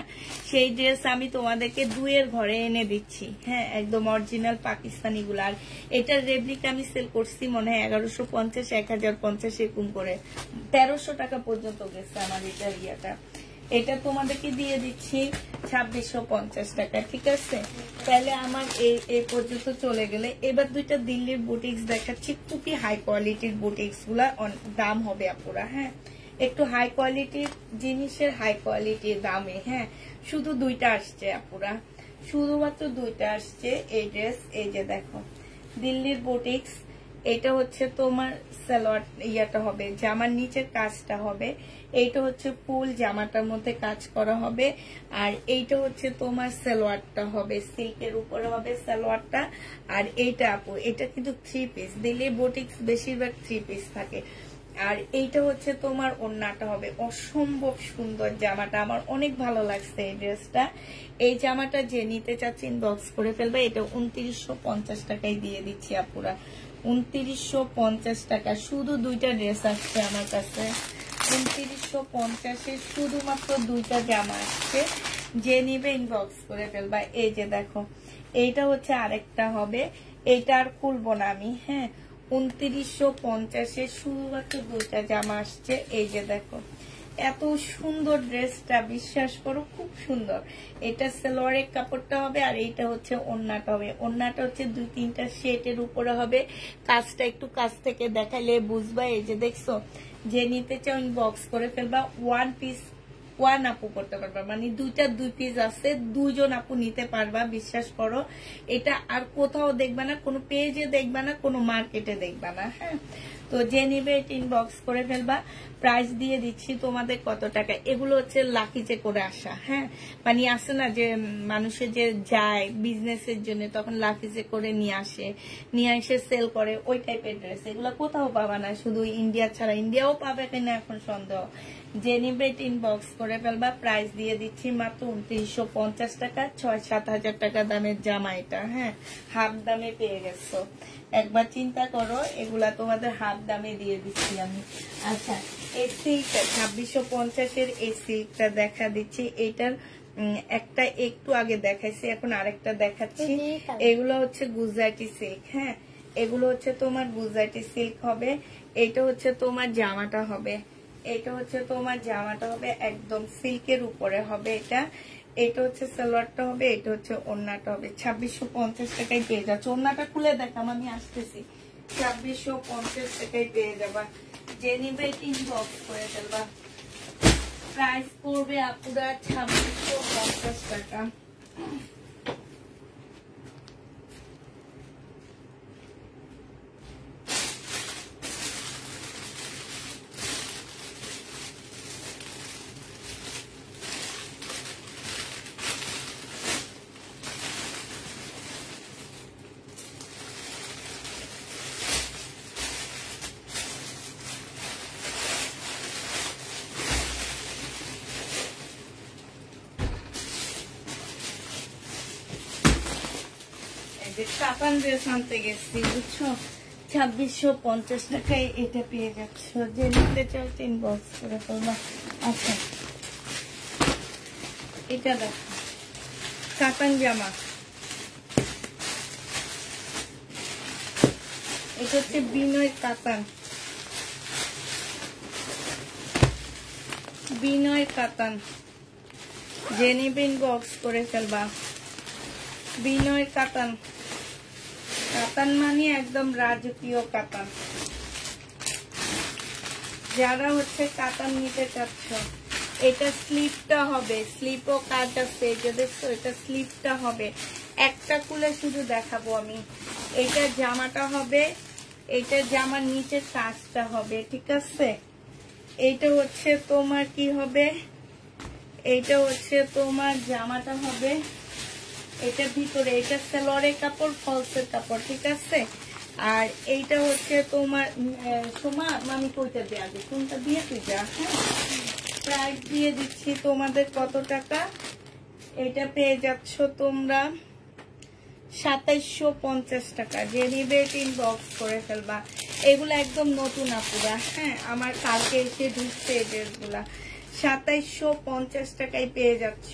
সেই ড্রেস আমি তোমাদেরকে 2-এর ঘরে এনে দিচ্ছি। হ্যাঁ, একদম অরিজিনাল পাকিস্তানি গুলা। আর এটার রেপ্লিকা আমি সেল করছি মনে হয় 1150, 1050 এরকম করে, 1300 টাকা পর্যন্ত গেছে আমার এটার ইয়েটা। এটা তোমাদেরকে দিয়ে দিচ্ছি 2650 টাকা। ঠিক আছে, তাহলে আমার এই পর্যন্ত চলে গেলে এবার দুইটা দিল্লির বুটিক্স দেখাচ্ছি, খুবই হাই কোয়ালিটির বুটিক্স গুলা, দাম হবে আপুরা। হ্যাঁ, একটু হাই কোয়ালিটির জিনিসের হাই কোয়ালিটির দামে। হ্যাঁ, শুধু 2টা আসছে আপুরা, শুধুমাত্র 2টা আসছে এই ড্রেস। এই যে দেখো, দিল্লির বুটিক্স, এটা হচ্ছে তোমার সালোয়ার ইয়াটা হবে, জামার নিচের কাজটা হবে। এইটা হচ্ছে ফুল জামাটার মধ্যে কাজ করা হবে। আর এইটা হচ্ছে তোমার সালোয়ারটা হবে, সিল্কের উপরে হবে সালোয়ারটা। আর এইটা আপু, এটা কিন্তু 3 পিস, দিল্লি বুটিক্স বেশিরভাগ 3 পিস থাকে। আর এইটা হচ্ছে তোমার ওড়নাটা হবে, অসম্ভব সুন্দর জামাটা, আমার অনেক ভালো লাগছে এই ড্রেসটা। এই জামাটা যে নিতে চাচ্ছে ইনবক্স করে ফেলবে। এটা 2950 টাকায় দিয়ে দিচ্ছি আপুরা, 2950 টাকা। শুধু 2টা ড্রেস আসছে আমার কাছে, 2950-এ শুধুমাত্র 2টা জামা আসছে। যে নিবে ইনবক্স করে ফেলবা। এই যে দেখো, এইটা হচ্ছে আরেকটা হবে, এইটা আর খুলবো না আমি। হ্যাঁ, 2950-এ শুধুমাত্র 2টা জামা আসছে। এই যে দেখো, এত সুন্দর ড্রেসটা, বিশ্বাস করো খুব সুন্দর। এটা সালোয়ারের কাপড়টা হবে, আর এইটা হচ্ছে ওড়নাটা হবে। ওড়নাটা হচ্ছে 2-3টা শেডের উপরে হবে। কাজটা একটু কাছ থেকে দেখালে বুঝবা। এই যে দেখছো, যে নিতে চাও ইনবক্স করে ফেলবা। 1 পিস ওয়ান আপু করতে পারবা, মানে দুইটা 2 পিস আছে, 2 জন আপু নিতে পারবা, বিশ্বাস করো। এটা আর কোথাও দেখবা না, কোনো পেজে দেখবা না, কোনো মার্কেটে দেখবা না। হ্যাঁ, তো যে নিবে ইনবক্স করে ফেলবা। প্রাইস দিয়ে দিচ্ছি তোমাদের কত টাকা। এগুলো হচ্ছে লাকিজে করে আসা। হ্যাঁ, মানে আসে না যে মানুষের যে যায় বিজনেসের জন্য, তখন লাকিজে করে নিয়ে আসে, নিয়ে এসে সেল করে, ওই টাইপের ড্রেস। এগুলো কোথাও পাবা না, শুধু ইন্ডিয়া ছাড়া। ইন্ডিয়াও পাবে কিনা এখন সন্দেহ। যে নিবে ইনবক্স করে ফেলবা। প্রাইস দিয়ে দিচ্ছি মাত্র 2950 টাকা। 6-7 হাজার টাকা দামের জামা এটা। হ্যাঁ, হাফ দামে পেয়ে গেছো। একবার চিন্তা করো, এগুলা তোমাদের হাফ দামে দিয়ে দিচ্ছি আমি। আচ্ছা, এই সিল্কটা 2650-এর এই সিল্কটা দেখা দিচ্ছি। এটার একটা একটু আগে দেখাইছি, এখন আরেকটা দেখাচ্ছি। এগুলো হচ্ছে গুজরাটি সিল্ক। হ্যাঁ, এগুলো হচ্ছে তোমার গুজরাটি সিল্ক হবে। এটা হচ্ছে তোমার জামাটা হবে, এটা হচ্ছে তোমার জামাটা হবে একদম সিল্কের উপরে হবে। এটা হচ্ছে সালোয়ারটা হবে, এটা হচ্ছে ওড়নাটা হবে। 2650 টাকায় পেয়ে যাচ্ছে। ওড়নাটা খুলে দেখাম, আমি আসতেছি। 2650 টাকায় পেয়ে যাবা। যে নিবে ইনবক্স করে ফেলবা। প্রাইস পড়বে আপুরা 2650 টাকা। কাতান ড্রেস আনতে গেছি, বুঝছো, 2650 টাকায় এটা পেয়ে যাচ্ছ। যে নিতে চাও ইনবক্স করে ফেলবা। আচ্ছা, এটা দেখো, কাতান জামা। এটা হচ্ছে বিনয় কাতান, বিনয় কাতান। যে নিবে ইনবক্স করে ফেলবা। বিনয় কাতান, কাতান মানে একদম রাজকীয় কাতান। যারা হচ্ছে কাতান নিতে চাচ্ছ, এটা স্লিপটা হবে, স্লিপও কাজ আছে, যে দেখছো এটা স্লিপটা হবে। একটা খুলে শুধু দেখাবো আমি। এটা জামাটা হবে, এটা জামার নিচে কাজটা হবে, ঠিক আছে। এইটা হচ্ছে তোমার কি হবে, এইটা হচ্ছে তোমার জামাটা হবে। এটা ভিতরে, এটা সালোয়ারের কাপড়, ফলসের কাপড়, ঠিক আছে। আর এইটা হচ্ছে তোমার সোমা মামি কইটা দিয়ে আগে, কোনটা দিয়ে তুই যা। হ্যাঁ, প্রাইস দিয়ে দিচ্ছি তোমাদের কত টাকা। এটা পেয়ে যাচ্ছ তোমরা 2750 টাকা। যে নিবে ইনবক্স করে ফেলবা। এগুলো একদম নতুন আপুরা। হ্যাঁ, আমার কালকে এসে ঢুকছে এই ড্রেসগুলা। 2750 টাকায় পেয়ে যাচ্ছ,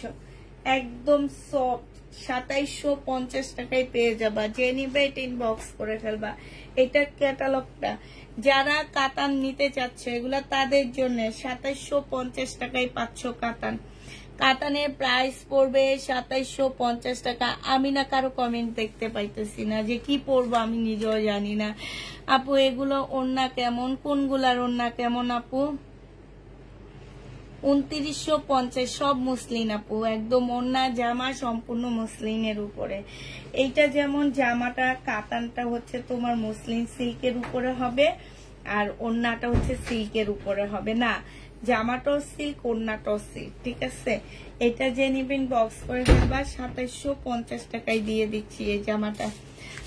একদম সফট। 2750 টাকায় পেয়ে যাবা। যে নিবে ইনবক্স করে ফেলবা। এটা ক্যাটালগটা, যারা কাতান নিতে চাচ্ছে এগুলা তাদের জন্য 2750 টাকায় পাচ্ছ কাতান। কাতানের প্রাইস পড়বে 2750 টাকা। আমি না কারো কমেন্ট দেখতে পাইতেছি না যে কি পড়বো, আমি নিজেও জানি না। আপু এগুলো ওড়না কেমন, কোনগুলার ওড়না কেমন আপু? 2950, সব মুসলিন আপু, একদম ওড়না জামা সম্পূর্ণ মুসলিনের উপরে। এইটা যেমন জামাটা কাতানটা হচ্ছে তোমার মুসলিন সিল্কের উপরে হবে, আর ওড়নাটা হচ্ছে সিল্কের উপরে হবে। না, জামাটাও সিল্ক, ওড়নাটাও সিল্ক, ঠিক আছে। এটা যে নিবেন বক্স করে ফেলবা। 2750 টাকায় দিয়ে দিচ্ছি এই জামাটা।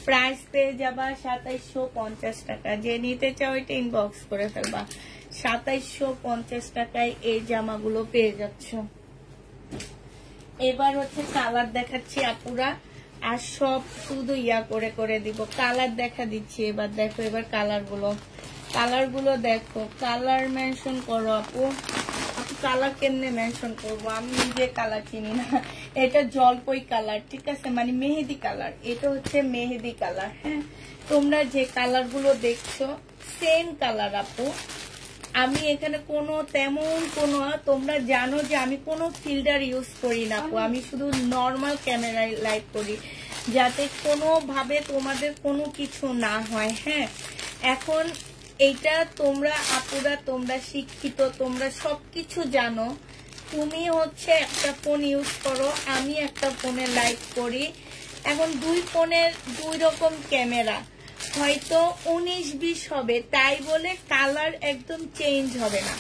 প্রাইস পেয়ে যাবা 2750 টাকা। যে নিতে চাও এটা ইনবক্স করে ফেলবা। 2750 টাকায় এই জামাগুলো পেয়ে যাচ্ছ। এবার হচ্ছে কালার দেখাচ্ছি আপুরা, আর সব শুধু ইয়া করে করে দিব, কালার দেখা দিচ্ছি। এবার দেখো, এবার কালারগুলো দেখো। কালার মেনশন করো আপু। আপু কালার কেমনে মেনশন করবো, আমি নিজে কালার চিনি না। এটা জলপাই কালার, ঠিক আছে, মানে মেহেদি কালার। এটা হচ্ছে মেহেদি কালার। হ্যাঁ, তোমরা যে কালারগুলো দেখছো সেম কালার আপু। আমি এখানে তোমরা জানো যে আমি কোনো ফিল্টার ইউজ করি না আপু। আমি শুধু নর্মাল ক্যামেরায় লাইভ করি, যাতে কোনোভাবে তোমাদের কোনো কিছু না হয়। হ্যাঁ, এখন এইটা তোমরা আপুরা, তোমরা শিক্ষিত, তোমরা সবকিছু জানো, তুমি হচ্ছে একটা ফোন ইউজ করো, আমি একটা ফোনে লাইভ করি। এখন দুই ফোনের দুই রকম ক্যামেরা, হয়তো 19-20 হবে, তাই বলে কালার একদম চেঞ্জ হবে না।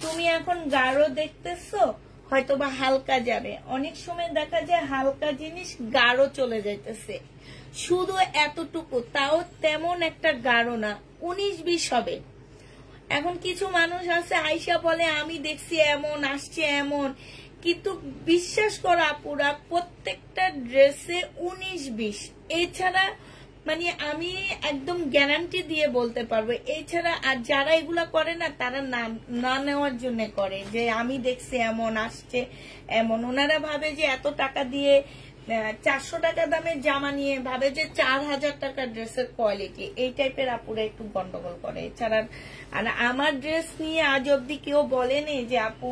তুমি এখন গাঢ় দেখতেছো, হয়তো বা হালকা যাবে। অনেক সময় দেখা যায় হালকা জিনিস গাঢ় চলে যাইতেছে, শুধু এতটুকু, তাও তেমন একটা গাঢ় না, 19-20 হবে। এখন কিছু মানুষ আছে আইসা বলে আমি দেখছি এমন আসছে এমন, কিন্তু বিশ্বাস করা আপুরা প্রত্যেকটা ড্রেসে 19-20, এছাড়া মানে আমি একদম গ্যারান্টি দিয়ে বলতে পারবো। এছাড়া আর যারা এগুলা করে না, তারা না নেওয়ার জন্য করে, যে আমি দেখছি এমন আসছে এমন। ওনারা ভাবে যে এত টাকা দিয়ে 400 টাকা দামের জামা নিয়ে ভাবে যে 4000 টাকার ড্রেসের কোয়ালিটি, এই টাইপের আপুরা একটু গন্ডগোল করে। এছাড়া আর আমার ড্রেস নিয়ে আজ অব্দি কেউ বলেনি যে আপু,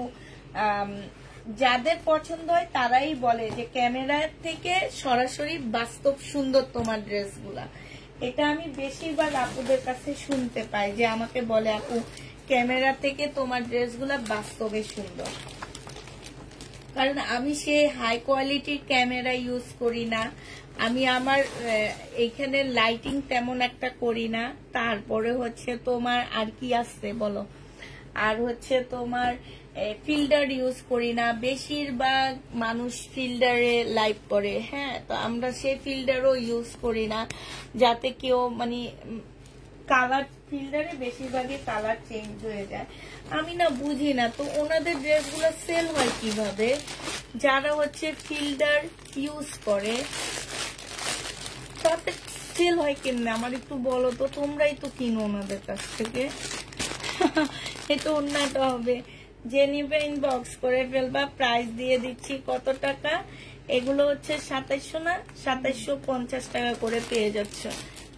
যাদের পছন্দ হয় তারাই বলে যে ক্যামেরার থেকে সরাসরি বাস্তব সুন্দর তোমার ড্রেসগুলা। এটা আমি বেশিরভাগ আপুদের কাছে শুনতে পাই, যে আমাকে বলে আপু ক্যামেরা থেকে তোমার ড্রেসগুলা বাস্তবে সুন্দর। কারণ আমি সে হাই কোয়ালিটির ক্যামেরা ইউজ করি না, আমি আমার এইখানে লাইটিং তেমন একটা করি না। তারপরে হচ্ছে তোমার আর কি আসছে বলো, আর হচ্ছে তোমার ফিল্টার ইউজ করি না। বেশিরভাগ মানুষ ফিল্টারে লাইভ করে, হ্যাঁ, তো আমরা সেই ফিল্টারও ইউজ করি না, যাতে কেউ মানে কালার, ফিল্টারে বেশিরভাগই কালার চেঞ্জ হয়ে যায়। আমি না বুঝি না তো ওনাদের ড্রেসগুলো সেল হয় কিভাবে, যারা হচ্ছে ফিল্টার ইউজ করে তাতে সেল হয় কেমনে আমার একটু বলো তো, তোমরাই তো কিনো ওনাদের কাছ থেকে। এটা অন্যটা হবে, যে নিবে ইনবক্স করে ফেলবা, প্রাইস দিয়ে দিচ্ছি কত টাকা। এগুলো হচ্ছে 2700 না 2750 টাকা করে পেয়ে যাচ্ছ।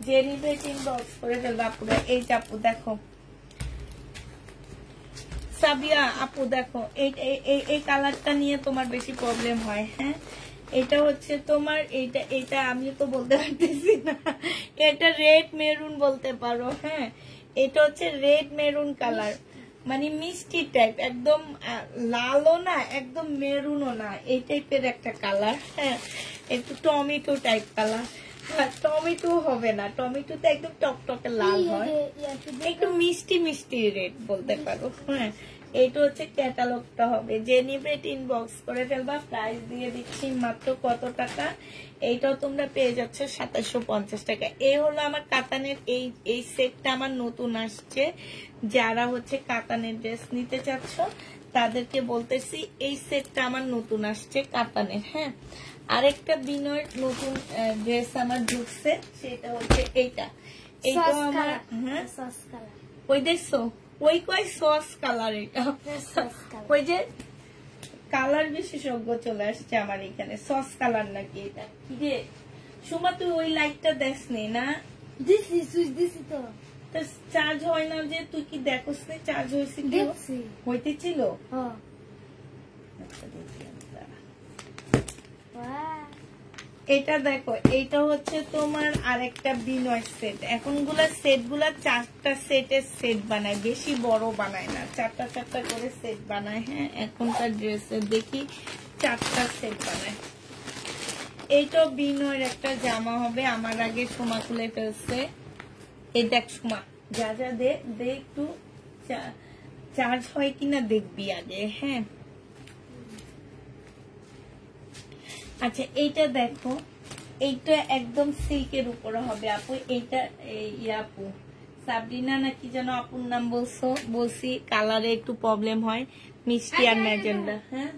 যে নিবে ইনবক্স করে ফেলবা আপুরা। এই আপু দেখো, সাবিয়া আপু দেখো, এই কালারটা নিয়ে তোমার বেশি প্রবলেম হয়। হ্যাঁ, এটা হচ্ছে তোমার, এটা আমি তো বলতে পারতেছি না, এটা রেড মেরুন বলতে পারো। হ্যাঁ, এটা হচ্ছে রেড মেরুন কালার, মানে মিষ্টি টাইপ, একদম লালও না একদম মেরুনও না, এই টাইপের একটা কালার। হ্যাঁ, একটু টমেটো টাইপ কালার, টমেটো হবে না, টমেটোতে একদম টকটকে লাল হয়, একটু মিষ্টি মিষ্টি রেড বলতে পারো। হ্যাঁ, এইটা হচ্ছে ক্যাটালগটা হবে। যে নিবে ইনবক্স করে ফেলবা, প্রাইস দিয়ে দিচ্ছি মাত্র কত টাকা। এইটাও তোমরা পেয়ে যাচ্ছ 2750 টাকা। এই হলো আমার কাতানের এই সেটটা আমার নতুন আসছে। যারা হচ্ছে কাতানের ড্রেস নিতে চাচ্ছ তাদেরকে বলতেছি, এই সেটটা আমার নতুন আসছে কাতানের। হ্যাঁ, আরেকটা বিনয়ের নতুন ড্রেস আমার ঢুকছে, সেটা হচ্ছে এইটা। এইটা আমার, হ্যাঁ ওই দেখছো, ওই কয় সস কালার, এটা ওই যে কালার বিশেষজ্ঞ চলে আসছে আমার এখানে, সস কালার নাকি এটা কি রে সুমা, তুই ওই লাইটটা দেখ নেই না, তো চার্জ হয় না যে, তুই কি দেখোস না চার্জ হয়েছিল, হইতেছিল। এটা দেখো, এইটা হচ্ছে তোমার আরেকটা বিনয় সেট। এখনগুলা সেট গুলা 4টা সেটের সেট বানায়, বেশি বড় বানায় না, 4টা করে সেট বানায়। হ্যাঁ, এখনকার ড্রেসের দেখি 4টা সেট বানায়। এইটাও বিনয়ের একটা জামা হবে, আমার আগে সুমা খুলে ফেলছে। এই দেখ সুমা, যা যা দে একটু চার্জ হয় কিনা দেখবি আগে। হ্যাঁ, আচ্ছা এইটা দেখো, এইটা একদম সিল্কের উপরে হবে আপু। এইটা আপু সাবরিনা নাকি যেন আপুর নাম বলছি, কালারে একটু প্রবলেম হয়, মিষ্টি আর ম্যাজেন্ডা। হ্যাঁ,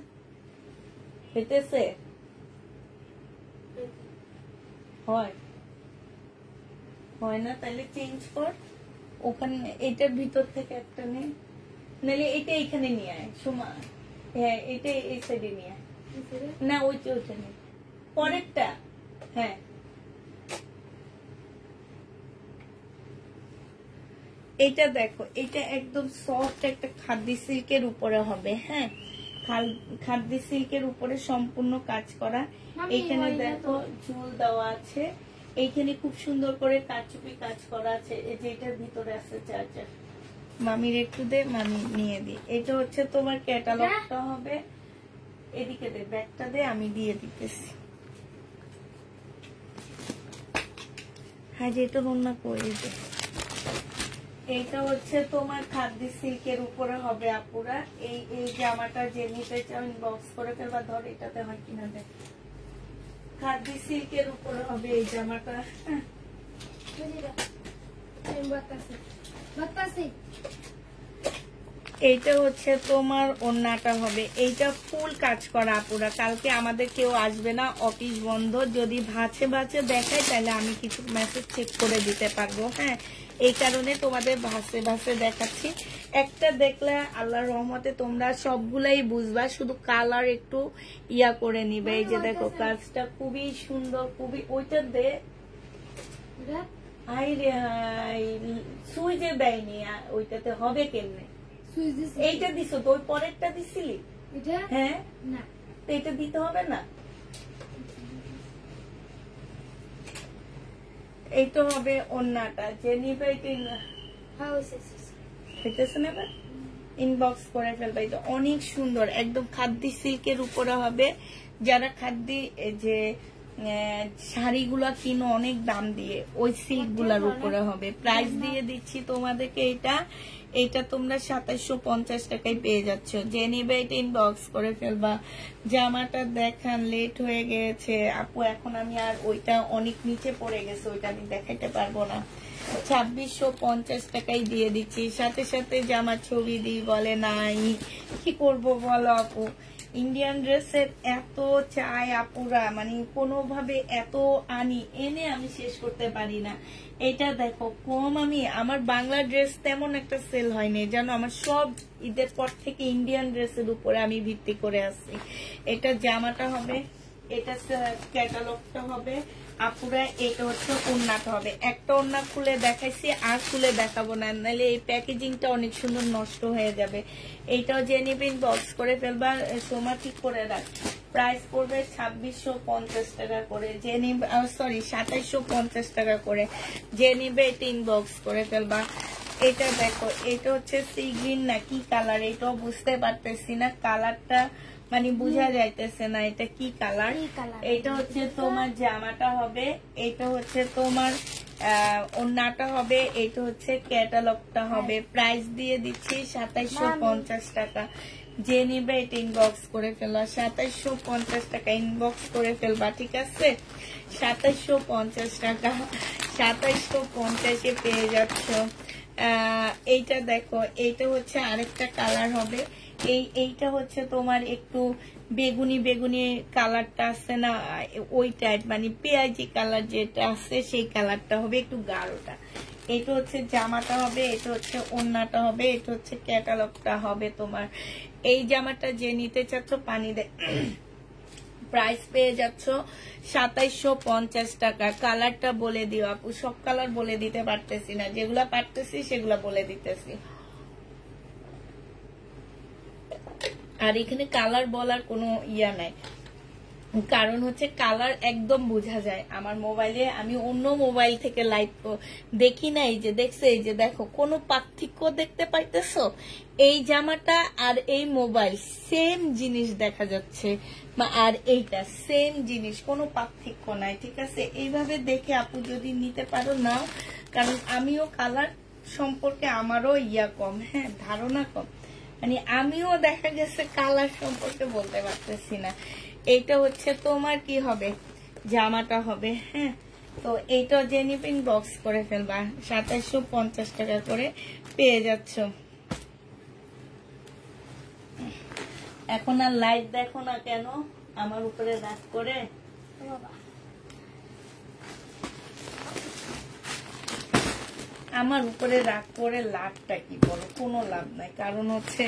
হইতেছে, হয় না, তাহলে চেঞ্জ কর। ওখানে এটার ভিতর থেকে একটা নে, নাহলে এটা এইখানে নিয়ে আয় সুমা। হ্যাঁ, এটা এই সাইডে নিয়ে আয় না, ওইটা নেই, পরেরটা। হ্যাঁ, এটা দেখো, এটা একদম সফট একটা খাদি সিল্কের উপরে হবে। হ্যাঁ, খাদি সিল্কের উপরে সম্পূর্ণ কাজ করা। এখানে দেখো ঝুল দেওয়া আছে, এইখানে খুব সুন্দর করে কারচুপি কাজ করা আছে। এই যে এটার ভিতরে আছে চার্জার, মামির একটু দে, মামি নিয়ে দি। এটা হচ্ছে তোমার ক্যাটালগটা হবে, এদিকে দে, ব্যাগটা দে, আমি দিয়ে দিতেছি। হ্যাঁ, যেটা রান্না করে দে। এইটা হচ্ছে তোমার খাদ্য সিল্কের উপরে হবে আপুরা। এই জামাটা যে নিতে চাও ইনবক্স করে ফেলবা। ধর এটাতে হয় কিনা দেখ। খাদ্য সিল্কের উপরে হবে এই জামাটা। এইটা হচ্ছে তোমার ওড়নাটা হবে। এইটা ফুল কাজ করা আপুরা। কালকে আমাদের কেউ আসবে না, অফিস বন্ধ। যদি ভাঁচে ভাঁচে দেখায় তাহলে আমি কিছু মেসেজ চেক করে দিতে পারবো। হ্যাঁ, এই কারণে তোমাদের ভাঁচে ভাঁচে দেখাচ্ছি। একটা দেখলে আল্লাহর রহমতে তোমরা সবগুলাই বুঝবা, শুধু কালার একটু ইয়া করে নিবে। এই যে দেখো কাজটা খুবই সুন্দর, খুবই। ওইটা দে। হাই রে হাই, সুইচে দেয়নি, ওইটাতে হবে কেমনে? এইটা দিছো তো, ওই পরেরটা দিছিলি? হ্যাঁ, না এইটা দিতে হবে না। এইটা হবে ওন্নাটা। যে নিবে ইনবক্স করে ফেলবে। এটা অনেক সুন্দর, একদম খাদ্য সিল্কের উপরে হবে। যারা খাদ্য যে শাড়িগুলা কিনো অনেক দাম দিয়ে, ওই সিল্ক গুলার উপরে হবে। প্রাইস দিয়ে দিচ্ছি তোমাদেরকে। এটা তোমরা 2750 টাকায় পেয়ে যাচ্ছ। যে নিবে এটা ইনবক্স করে ফেলবা। জামাটা দেখান, লেট হয়ে গেছে আপু, এখন আমি আর ওইটা অনেক নিচে পড়ে গেছে, ওইটা আমি দেখাইতে পারবো না। 2650 টাকায় দিয়ে দিচ্ছি। সাথে সাথে জামার ছবি দিই, বলে নাই, কি করব বলো আপু। ইন্ডিয়ান ড্রেসের এত চাই আপুরা, মানে কোনোভাবে এত আনি, এনে আমি শেষ করতে পারি না। এটা দেখো কম, আমার বাংলা ড্রেস তেমন একটা সেল হয়নি জানো। আমার সব ঈদের পর থেকে ইন্ডিয়ান ড্রেসের উপরে আমি ভিত্তি করে আসছি। এটা জামাটা হবে, এটা ক্যাটালগটা হবে আপুরা। এটা হচ্ছে ওড়নাটা হবে। একটা ওড়না খুলে দেখাইছি, আর খুলে দেখাবো না, নাহলে এই প্যাকেজিংটা অনেক সুন্দর নষ্ট হয়ে যাবে। এইটাও যে নিবে বক্স করে ফেলবা। সোমা ঠিক করে রাখ। প্রাইস পড়বে 2650 টাকা করে। যে নিবে, সরি 2750 টাকা করে। যে নিবে এটা ইনবক্স করে ফেলবা। এটা দেখো, এটা হচ্ছে সি গ্রিন না কি কালার, এটাও বুঝতে পারতেছি না। কালারটা মানে বোঝা যাইতেছে না এটা কি কালার। এটা হচ্ছে তোমার জামাটা হবে, এটা হচ্ছে তোমার ওড়নাটা হবে, এটা হচ্ছে ক্যাটালগটা হবে। প্রাইস দিয়ে দিচ্ছি 2750 টাকা। যে নিবে এটা ইনবক্স করে ফেলবা। 2750 টাকা ইনবক্স করে ফেলবা, ঠিক আছে? 2750 টাকা, 2750-এ পেয়ে যাচ্ছ। এইটা দেখো, এইটা হচ্ছে আরেকটা কালার হবে। এইটা হচ্ছে তোমার একটু বেগুনি বেগুনি কালারটা আছে না, ওই টাইপ, মানে পেঁয়াজি কালার যেটা আছে সেই কালারটা হবে, একটু গাঢ়টা। এটা হচ্ছে জামাটা হবে, এটা হচ্ছে ওড়নাটা হবে, এটা হচ্ছে ক্যাটালগটা হবে তোমার। এই জামাটা যে নিতে চাচ্ছ পানি দে, প্রাইস পেয়ে যাচ্ছ 2750 টাকা। কালারটা বলে দিও আপু, সব কালার বলে দিতে পারতেছি না, যেগুলা পারতেছি সেগুলা বলে দিতেছি। আর এখানে কালার বলার কোনো ইয়া নাই, কারণ হচ্ছে কালার একদম বোঝা যায় আমার মোবাইলে। আমি অন্য মোবাইল থেকে লাইভ দেখি না, এই যে দেখছে, এই যে দেখো, কোনো পার্থক্য দেখতে পাইতেছো? এই জামাটা আর এই মোবাইল সেম জিনিস দেখা যাচ্ছে, আর এইটা সেম জিনিস, কোনো পার্থক্য নাই, ঠিক আছে? এইভাবে দেখে আপু যদি নিতে পারো নাও, কারণ আমিও কালার সম্পর্কে আমারও ইয়া কম, হ্যাঁ, ধারণা কম, মানে আমিও দেখা গেছে কালার সম্পর্কে বলতে পারতেছি না। এইটা হচ্ছে তোমার কি হবে, জামাটা হবে, হ্যাঁ। তো এইটা জেনিপিং বক্স করে ফেলবা, 2750 টাকা করে পেয়ে যাচ্ছ। এখন আর লাইট দেখো না কেন আমার উপরে রাগ করে? আমার উপরে রাগ করে লাভটা কি বলো? কোনো লাভ নাই। কারণ হচ্ছে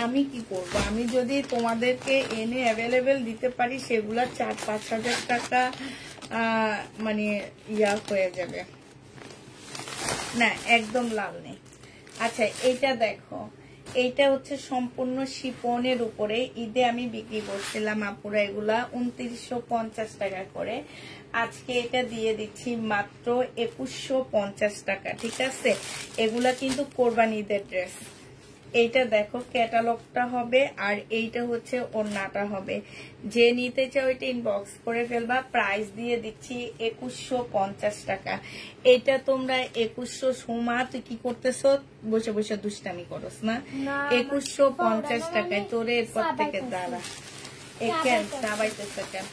আমি কি করব, আমি যদি তোমাদেরকে এনে অ্যাভেলেবেল দিতে পারি সেগুলা 4-5 হাজার টাকা মানে ইয়া হয়ে যাবে না, একদম লাভ নেই। আচ্ছা, এইটা দেখো, এইটা হচ্ছে সম্পূর্ণ শিফনের উপরে। ঈদে আমি বিক্রি করছিলাম আপুরা এগুলা 2950 টাকা করে। আজকে এটা দিয়ে দিচ্ছি মাত্র 2150 টাকা, ঠিক আছে? এগুলা কিন্তু কোরবানি ঈদের ড্রেস। এইটা দেখো ক্যাটালগটা হবে, আর এইটা হচ্ছে ওড়নাটা হবে। যে নিতে চাও এটা ইনবক্স করে ফেলবা। প্রাইস দিয়ে দিচ্ছি 2150 টাকা। এটা তোমরা 2100 সোমা তুই কি করতেছো? বসে বসে দুষ্টামি করস না? 2150 টাকায় তোরে এরপর থেকে দাঁড়া এখান চাবাইতেছে কেন?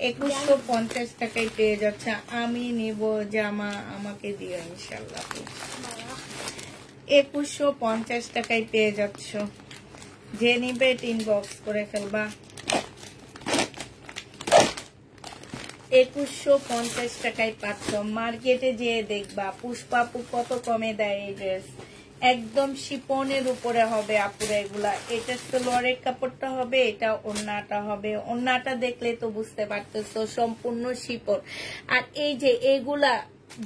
2150 টাকায় পেয়ে যাচ্ছে। আমি নিব জামা, আমাকে দিও ইনশাল্লাহ। 2150 টাকায় পেয়ে যাচ্ছ। যে নিবে ইনবক্স করে ফেলবা। 2150 টাকায় পাচ্ছ। মার্কেটে যেয়ে দেখবা পুষ্পাপু কত কমে দেয় এই ড্রেস। একদম শিপনের উপরে হবে আপুরা এগুলা। এটা সালোয়ারের কাপড়টা হবে, এটা ওড়নাটা হবে। ওড়নাটা দেখলে তো বুঝতে পারতেছো সম্পূর্ণ শিপন। আর এই যে এগুলা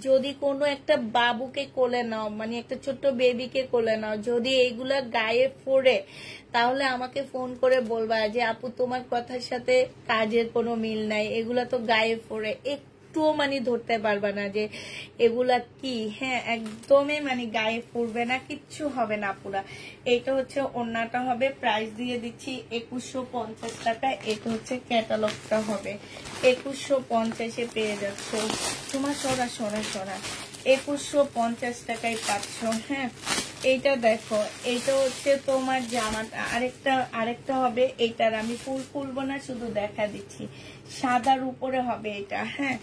যদি কোনো একটা বাবুকে কোলে নাও, মানে একটা ছোট্ট বেবিকে কোলে নাও, যদি এইগুলা গায়ে পড়ে তাহলে আমাকে ফোন করে বলবা যে আপু তোমার কথার সাথে কাজের কোনো মিল নাই, এগুলা তো গায়ে পড়ে। একটুও মানে ধরতে পারবা না যে এগুলা কি। হ্যাঁ, একদমই মানে গায়ে পড়বে না, কিচ্ছু হবে না পুরা। এটা হচ্ছে ওড়নাটা হবে। প্রাইস দিয়ে দিচ্ছি 2150 টাকা। এটা হচ্ছে ক্যাটালগটা হবে। 2150-এ পেয়ে যাচ্ছ। তোমার সরা সরা সরা 2150 টাকায় পাচ্ছ। হ্যাঁ, এইটা দেখো, এইটা হচ্ছে তোমার জামাটা। আরেকটা হবে। এইটার আমি ফুল খুলবো না, শুধু দেখা দিচ্ছি। সাদার উপরে হবে এটা। হ্যাঁ,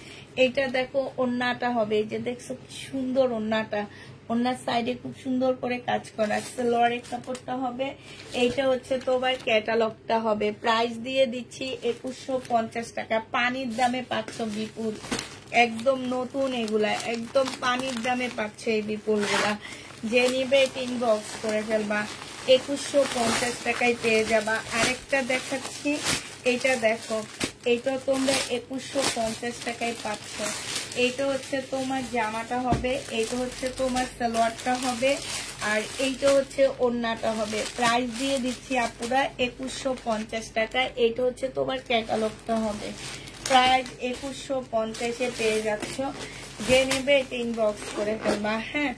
এইটা দেখো ওড়নাটা হবে। এই যে দেখছো কি সুন্দর ওড়নাটা। ওড়নার সাইডে খুব সুন্দর করে কাজ করা। সালোয়ারের কাপড়টা হবে। এইটা হচ্ছে তোমার ক্যাটালগটা হবে। প্রাইস দিয়ে দিচ্ছি 2150 টাকা। পানির দামে পাচ্ছ বিপুল, একদম নতুন এগুলা, একদম পানির দামে পাচ্ছে এই বিপুল গুলা। যে নিবে ইনবক্স করে ফেলবা। 2150 টাকায় পেয়ে যাবা। আরেকটা দেখাচ্ছি, এইটা দেখো। এইটা তোমরা 2150 টাকায় পাচ্ছ। এইটা হচ্ছে তোমার জামাটা হবে, এইটা হচ্ছে তোমার সালোয়ারটা হবে, আর এইটা হচ্ছে ওড়নাটা হবে। প্রাইস দিয়ে দিচ্ছি আপুরা 2150 টাকা। এইটা হচ্ছে তোমার ক্যাটালগটা হবে। প্রাইস 2150-এ পেয়ে যাচ্ছ। যে নেবে এটা ইনবক্স করে ফেলবা। হ্যাঁ,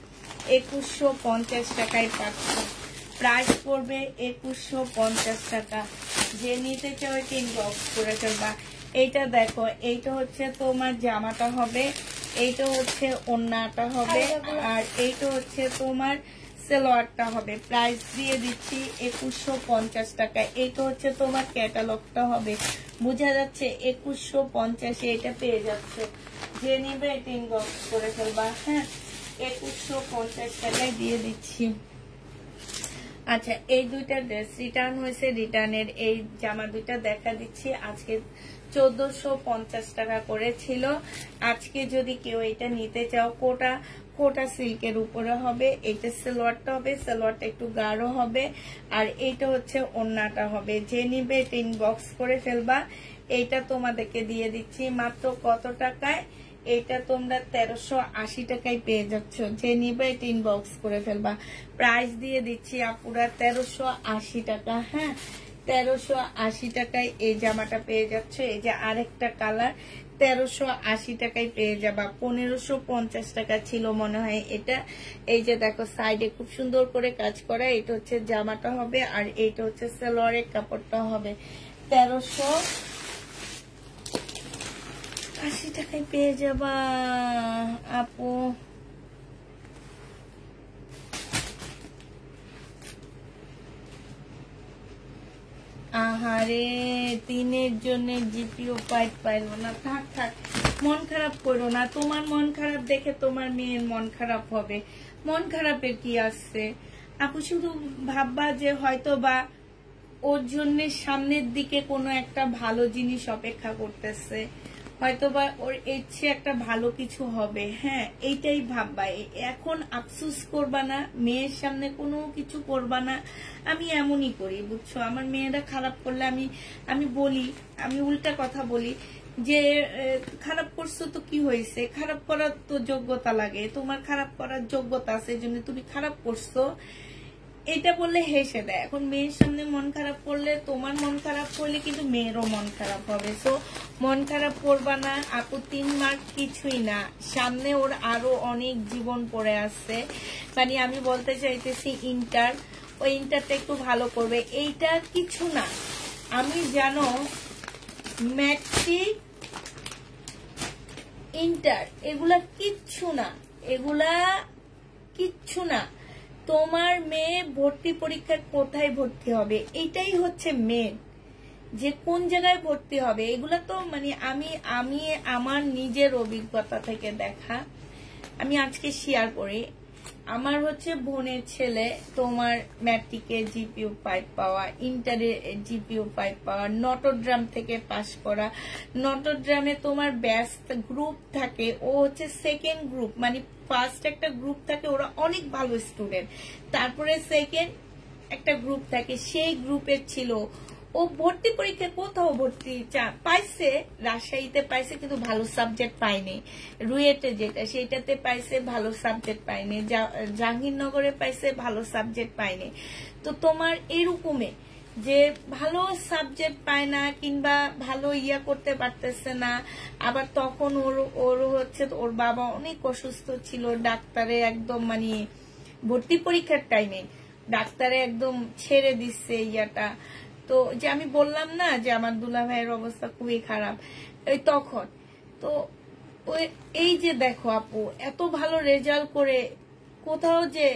2150 টাকায় পাচ্ছ। প্রাইস পড়বে 2150 টাকা। যে নিতে চাও এটা ইনবক্স করে ফেলবা। এইটা দেখো, এইটা হচ্ছে তোমার জামাটা হবে, এইটা হচ্ছে ওড়নাটা হবে, আর এইটা হচ্ছে তোমার সালোয়ারটা হবে। প্রাইস দিয়ে দিচ্ছি 2150 টাকা। এইটা হচ্ছে তোমার ক্যাটালগটা হবে। বোঝা যাচ্ছে 2150-এ এটা পেয়ে যাচ্ছে। যে নিবে এটা ইনবক্স করে ফেলবা। হ্যাঁ, 2150 টাকায় দিয়ে দিচ্ছি। আচ্ছা, এই দুইটা ড্রেস রিটার্ন হয়েছে। রিটার্নের এই জামা দুইটা দেখা দিচ্ছি। আজকে 1450 টাকা করে ছিল। আজকে যদি কেউ এটা নিতে চাও, কোটা সিল্কের উপরে হবে। এইটা সালোয়ারটা হবে, সালোয়ারটা একটু গাঢ় হবে, আর এইটা হচ্ছে ওড়নাটা হবে। যে নিবে এটা ইনবক্স করে ফেলবা। এইটা তোমাদেরকে দিয়ে দিচ্ছি মাত্র কত টাকায়? এটা তোমরা 1380 টাকায় পেয়ে যাচ্ছ। যে নিবে এটা ইনবক্স করে ফেলবা। প্রাইস দিয়ে দিচ্ছি আপুরা 1380 টাকা। হ্যাঁ, 1380 টাকায় এই জামাটা পেয়ে যাচ্ছ। এই যে আরেকটা কালার, 1380 টাকায় পেয়ে যাবা। 1550 টাকা ছিল মনে হয় এটা। এই যে দেখো সাইডে খুব সুন্দর করে কাজ করা। এটা হচ্ছে জামাটা হবে, আর এইটা হচ্ছে সালোয়ারের কাপড়টা হবে। 1380 টাকায় পেয়ে যাবা আপু। আহারে, তিনের জন্য জিপিও পাইলো না। থাক থাক, মন খারাপ করো না। তোমার মন খারাপ দেখে তোমার মেয়ের মন খারাপ হবে। মন খারাপের কি আসছে আপু? শুধু ভাববা যে হয়তো বা ওর জন্য সামনের দিকে কোনো একটা ভালো জিনিস অপেক্ষা করতেছে, হয়তোবা ওর ইচ্ছে একটা ভালো কিছু হবে। হ্যাঁ, এইটাই ভাববা। এখন আফসোস করবা না, মেয়ের সামনে কোনো কিছু করবা না। আমি এমনই করি, বুঝছো? আমার মেয়েরা খারাপ করলে আমি বলি, আমি উল্টা কথা বলি যে খারাপ করছো তো কি হয়েছে, খারাপ করার তো যোগ্যতা লাগে, তোমার খারাপ করার যোগ্যতা আছে, এই জন্য তুমি খারাপ করছো, এটা বললে হেসে দেয়। এখন মেয়ের সামনে মন খারাপ করলে, তোমার মন খারাপ করলে কিন্তু মেয়েরও মন খারাপ হবে। তো মন খারাপ করবা না আপু। 3 মার্ক কিছুই না, সামনে ওর আরো অনেক জীবন পড়ে আসছে। মানে আমি বলতে চাইতেছি ইন্টার, ওই ইন্টারটা একটু ভালো করবে। এইটা কিছু না, আমি জানো ম্যাট্রিক ইন্টার এগুলা কিচ্ছু না, এগুলা কিচ্ছু না। তোমার মেয়ে ভর্তি পরীক্ষায় কোথায় ভর্তি হবে এইটাই হচ্ছে মেন, যে কোন জায়গায় ভর্তি হবে। এগুলা তো মানে আমি আমার নিজের অভিজ্ঞতা থেকে দেখা, আমি আজকে শেয়ার করি। আমার হচ্ছে বোনের ছেলে তোমার ম্যাট্রিকে জিপিউ 5 পাওয়া, ইন্টারে জিপিউ 5 পাওয়া, নটরডেম থেকে পাশ করা। নটরডেমে তোমার ব্যাচ গ্রুপ থাকে, ও হচ্ছে সেকেন্ড গ্রুপ, মানে ফার্স্ট একটা গ্রুপ থাকে, ওরা অনেক ভালো স্টুডেন্ট, তারপরে সেকেন্ড একটা গ্রুপ থাকে, সেই গ্রুপের ছিল। ও ভর্তি পরীক্ষায় কোথাও ভর্তি পাইছে, রাজশাহীতে পাইছে কিন্তু ভালো সাবজেক্ট পায়নি। রুয়েটে যেটা সেইটাতে পাইছে, ভালো সাবজেক্ট পায়নি। জাহাঙ্গীরনগরে পাইছে, ভালো সাবজেক্ট পায়নি। তো তোমার এরকমে যে ভালো সাবজেক্ট পায় না কিংবা ভালো ইয়া করতে পারতেছে না, আবার তখন ওর হচ্ছে ওর বাবা অনেক অসুস্থ ছিল, ডাক্তারে একদম মানে ভর্তি পরীক্ষার টাইমে ডাক্তারে একদম ছেড়ে দিচ্ছে ইয়াটা। তো যে আমি বললাম না যে আমার দুলা ভাইয়ের অবস্থা খুবই খারাপ, এই তখন তো এই যে দেখো আপু এত ভালো রেজাল্ট করে কোথাও যে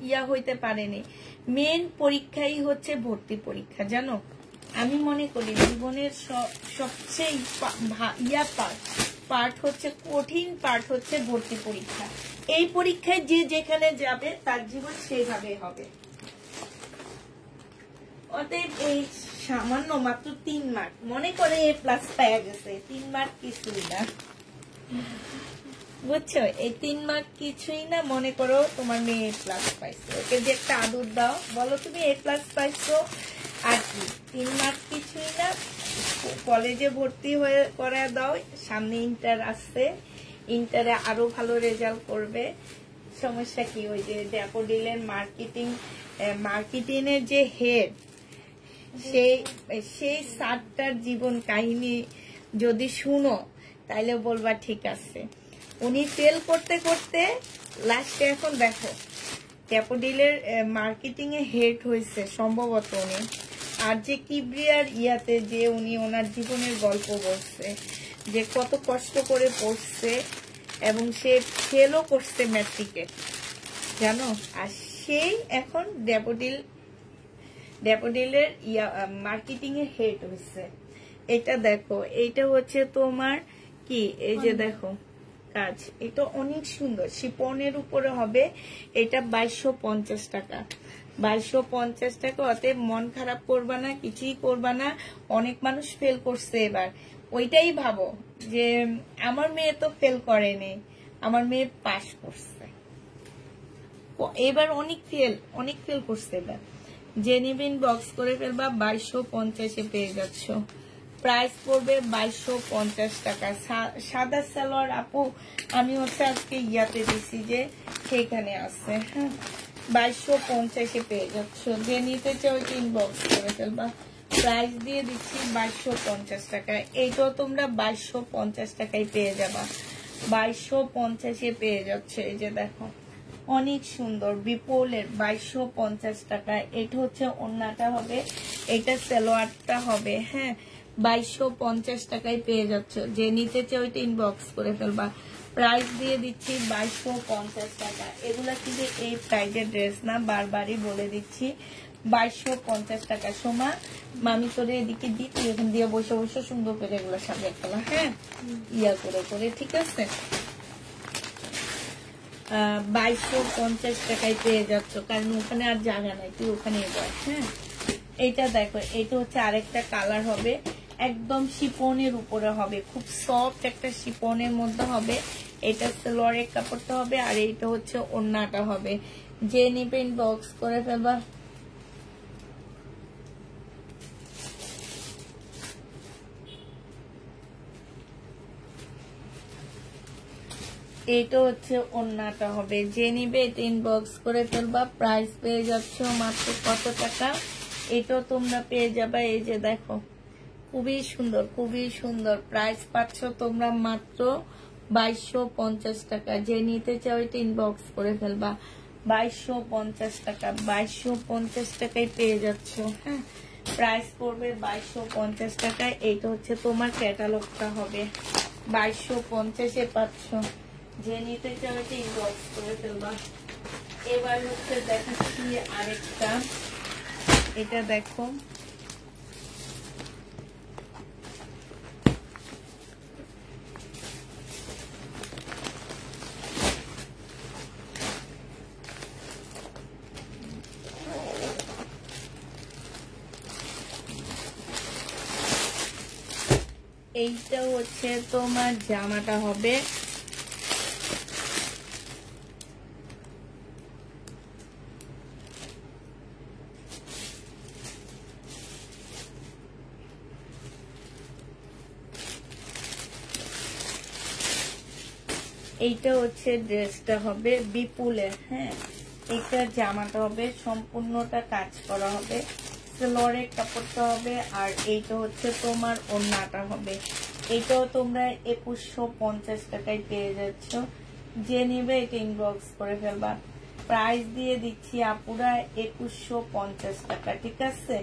ইয়া হইতে পারেনি। মেন পরীক্ষাই হচ্ছে ভর্তি পরীক্ষা, জানো। আমি মনে করি জীবনের সবচেয়ে ইয়া পার্ট হচ্ছে, কঠিন পার্ট হচ্ছে ভর্তি পরীক্ষা। এই পরীক্ষায় যে যেখানে যাবে তার জীবন সেইভাবে হবে। অতএব এই সামান্য মাত্র 3 মার্ক মনে করে A+ পাওয়া গেছে, 3 মার্ক কিছুই না, বুঝছো? এই 3 মার্ক কিছুই না, মনে করো তোমার মেয়ে A+ পাইছে, ওকে যে একটা আদর দাও, বলো তুমি A+ পাইছো আর কি, 3 মার্ক কিছুই না। কলেজে ভর্তি হয়ে করা দাও, সামনে ইন্টার আসছে, ইন্টারে আরো ভালো রেজাল্ট করবে, সমস্যা কি? ওই যে ড্যাফোডিলের মার্কেটিং এর যে হেড, সেই স্যারটার জীবন কাহিনী যদি শুনো তাইলে বলবা ঠিক আছে। উনি ফেল করতে করতে লাস্টে এখন দেখো ড্যাফোডিলের মার্কেটিং এ হেড হয়েছে সম্ভবত উনি। আর যে কিবরিয়ার ইয়াতে যে উনি ওনার জীবনের গল্প বলছে, যে কত কষ্ট করে পড়ছে এবং সে ফেলও করছে ম্যাট্রিকে, জানো। আর সেই এখন ড্যাফোডিলের মার্কেটিং এর হেড হয়েছে। এটা দেখো, এইটা হচ্ছে তোমার কি, এই যে দেখো কাজ, এটা অনেক সুন্দর, শিপনের উপরে হবে। এটা 2250 টাকা, 2250 টাকা। অতএব মন খারাপ করবা না, কিছুই করবা না। অনেক মানুষ ফেল করছে এবার, ওইটাই ভাবো যে আমার মেয়ে তো ফেল করেনি, আমার মেয়ে পাস করছে। এবার অনেক ফেল করছে এবার। জেনিবিন বক্স করে ফেলবা, 2250 পেয়ে যাচ্ছ। প্রাইস পড়বে 2250 টাকা। সাদা সালোয়ার আপু আমি হচ্ছে আজকে ইয়াতে দিছি যে সেখানে আছে, হ্যাঁ 2250 পেয়ে যাচ্ছ। যে নিতে চাও ওইটা ইনবক্স করে ফেলবা, প্রাইস দিয়ে দিচ্ছি 2250 টাকা। এইটাও তোমরা 2250 টাকায় পেয়ে যাবা, 2250 পেয়ে যাচ্ছে। এই যে দেখো অনেক সুন্দর বিপুলের 2250 টাকা। এটা হচ্ছে ওন্নাটা হবে, এটা সালোয়ারটা হবে, হ্যাঁ 2250 টাকায় পেয়ে যাচ্ছ। যে নিতে চাও ওইটা ইনবক্স করে ফেলবা, প্রাইস দিয়ে দিচ্ছি 2250 টাকা। এগুলা কিন্তু এই প্রাইজের ড্রেস না, বারবারই বলে দিচ্ছি 2250 টাকা। সোমা মামি তোরে এদিকে দিচ্ছি, এখান দিয়ে বসে বসে সুন্দর করে এগুলো সাজিয়ে ফেলা, হ্যাঁ ইয়া করে করে, ঠিক আছে। 2250 টাকায় পেয়ে যাচ্ছ, কারণ ওখানে আর জায়গা নাই, তুই ওখানে বস, হ্যাঁ। এইটা দেখো, এইটা হচ্ছে আরেকটা কালার হবে, একদম শিপনের উপরে হবে, খুব সফট একটা শিপনের মধ্যে হবে। এটা সালোয়ারের কাপড়টা হবে, আর এইটা হচ্ছে ওড়নাটা হবে। যে নিবেন বক্স করে ফেলবা। এটা হচ্ছে ওড়নাটা হবে, যে নিবে এটা ইনবক্স করে ফেলবা। প্রাইস পেয়ে যাচ্ছ মাত্র কত টাকা? এটাও তোমরা পেয়ে যাবে, এই যে দেখো খুবই সুন্দর, খুবই সুন্দর। প্রাইস পাচ্ছ তোমরা মাত্র 2250 টাকা। যে নিতে চাও এটা ইনবক্স করে ফেলবা, 2250 টাকা, 2250 টাকায় পেয়ে যাচ্ছ। হ্যাঁ, প্রাইস পড়বে 2250 টাকায়। এইটা হচ্ছে তোমার ক্যাটালগটা হবে, 2250-এ পাচ্ছ। যে নিতে চাও এটা ইনবক্স করে ফেলবা। এবার হচ্ছে দেখাচ্ছি আরেকটা, এটা দেখো, এইটা হচ্ছে তোমার জামাটা হবে, এইটা হচ্ছে ড্রেসটা হবে বিপুলের। হ্যাঁ, এটা জামাটা হবে সম্পূর্ণটা কাজ করা হবে, সেলোয়ারের কাপড়টা হবে, আর এইটা হচ্ছে তোমার ওড়নাটা হবে। এইটাও তোমরা 2150 টাকায় পেয়ে যাচ্ছ। যে নিবে এটা ইনবক্স করে ফেলবা। প্রাইস দিয়ে দিচ্ছি আপুরা 2150 টাকা, ঠিক আছে?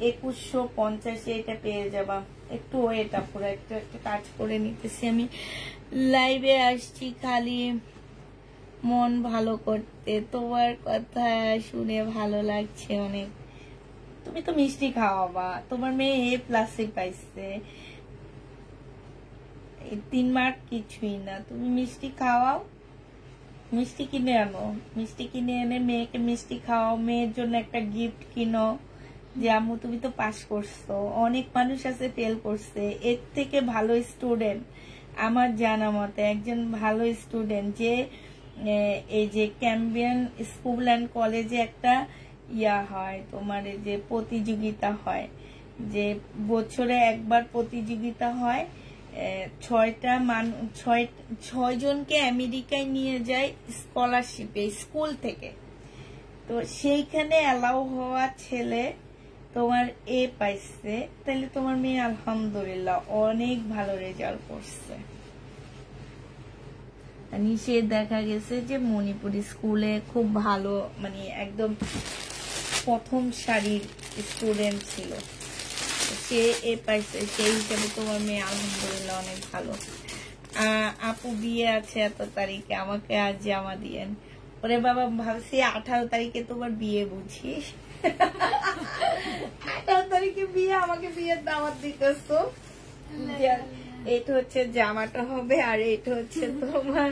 2150-এ এটা পেয়ে যাবা। একটু ওয়েট আপুরা, একটু কাজ করে নিতেছি আমি। লাইভে আসছি খালি মন ভালো করতে, তোমার কথা শুনে ভালো লাগছে অনেক। তুমি তো মিষ্টি খাওয়াবা, তোমার মেয়ে A+ পাইছে, 3 মার্ক কিছুই না। তুমি মিষ্টি খাওয়াও, মিষ্টি কিনে আনো, মিষ্টি কিনে এনে মেয়েকে মিষ্টি খাওয়াও, মেয়ের জন্য একটা গিফট কিনো যে আম্মু তুমি তো পাস করছো। অনেক মানুষ আছে ফেল করছে, এর থেকে ভালো স্টুডেন্ট আমার জানা মতে একজন ভালো স্টুডেন্ট, যে এই যে ক্যাম্বিয়ান স্কুল অ্যান্ড কলেজে একটা ইয়া হয় তোমার, যে প্রতিযোগিতা হয়, যে বছরে একবার প্রতিযোগিতা হয়, 6 জনকে আমেরিকায় নিয়ে যায় স্কলারশিপে স্কুল থেকে। তো সেইখানে অ্যালাউ হওয়া ছেলে তোমার A পাইছে, তাহলে তোমার মেয়ে আলহামদুলিল্লাহ অনেক ভালো রেজাল্ট করছে। নিচে দেখা গেছে যে মণিপুরি স্কুলে খুব ভালো, মানে একদম প্রথম সারির স্টুডেন্ট ছিল, সে A পাইছে। সেই হিসাবে তোমার মেয়ে আলহামদুলিল্লাহ অনেক ভালো। আপু বিয়ে আছে এত তারিখে, আমাকে আজ জামা দিয়েন। ওরে বাবা, ভাবছি 18 তারিখে তোমার বিয়ে, বুঝিস 18 তারিখে বিয়ে, আমাকে বিয়ের দাওয়াত দিতেছো। এটা হচ্ছে জামাটা হবে, আর এটা হচ্ছে তোমার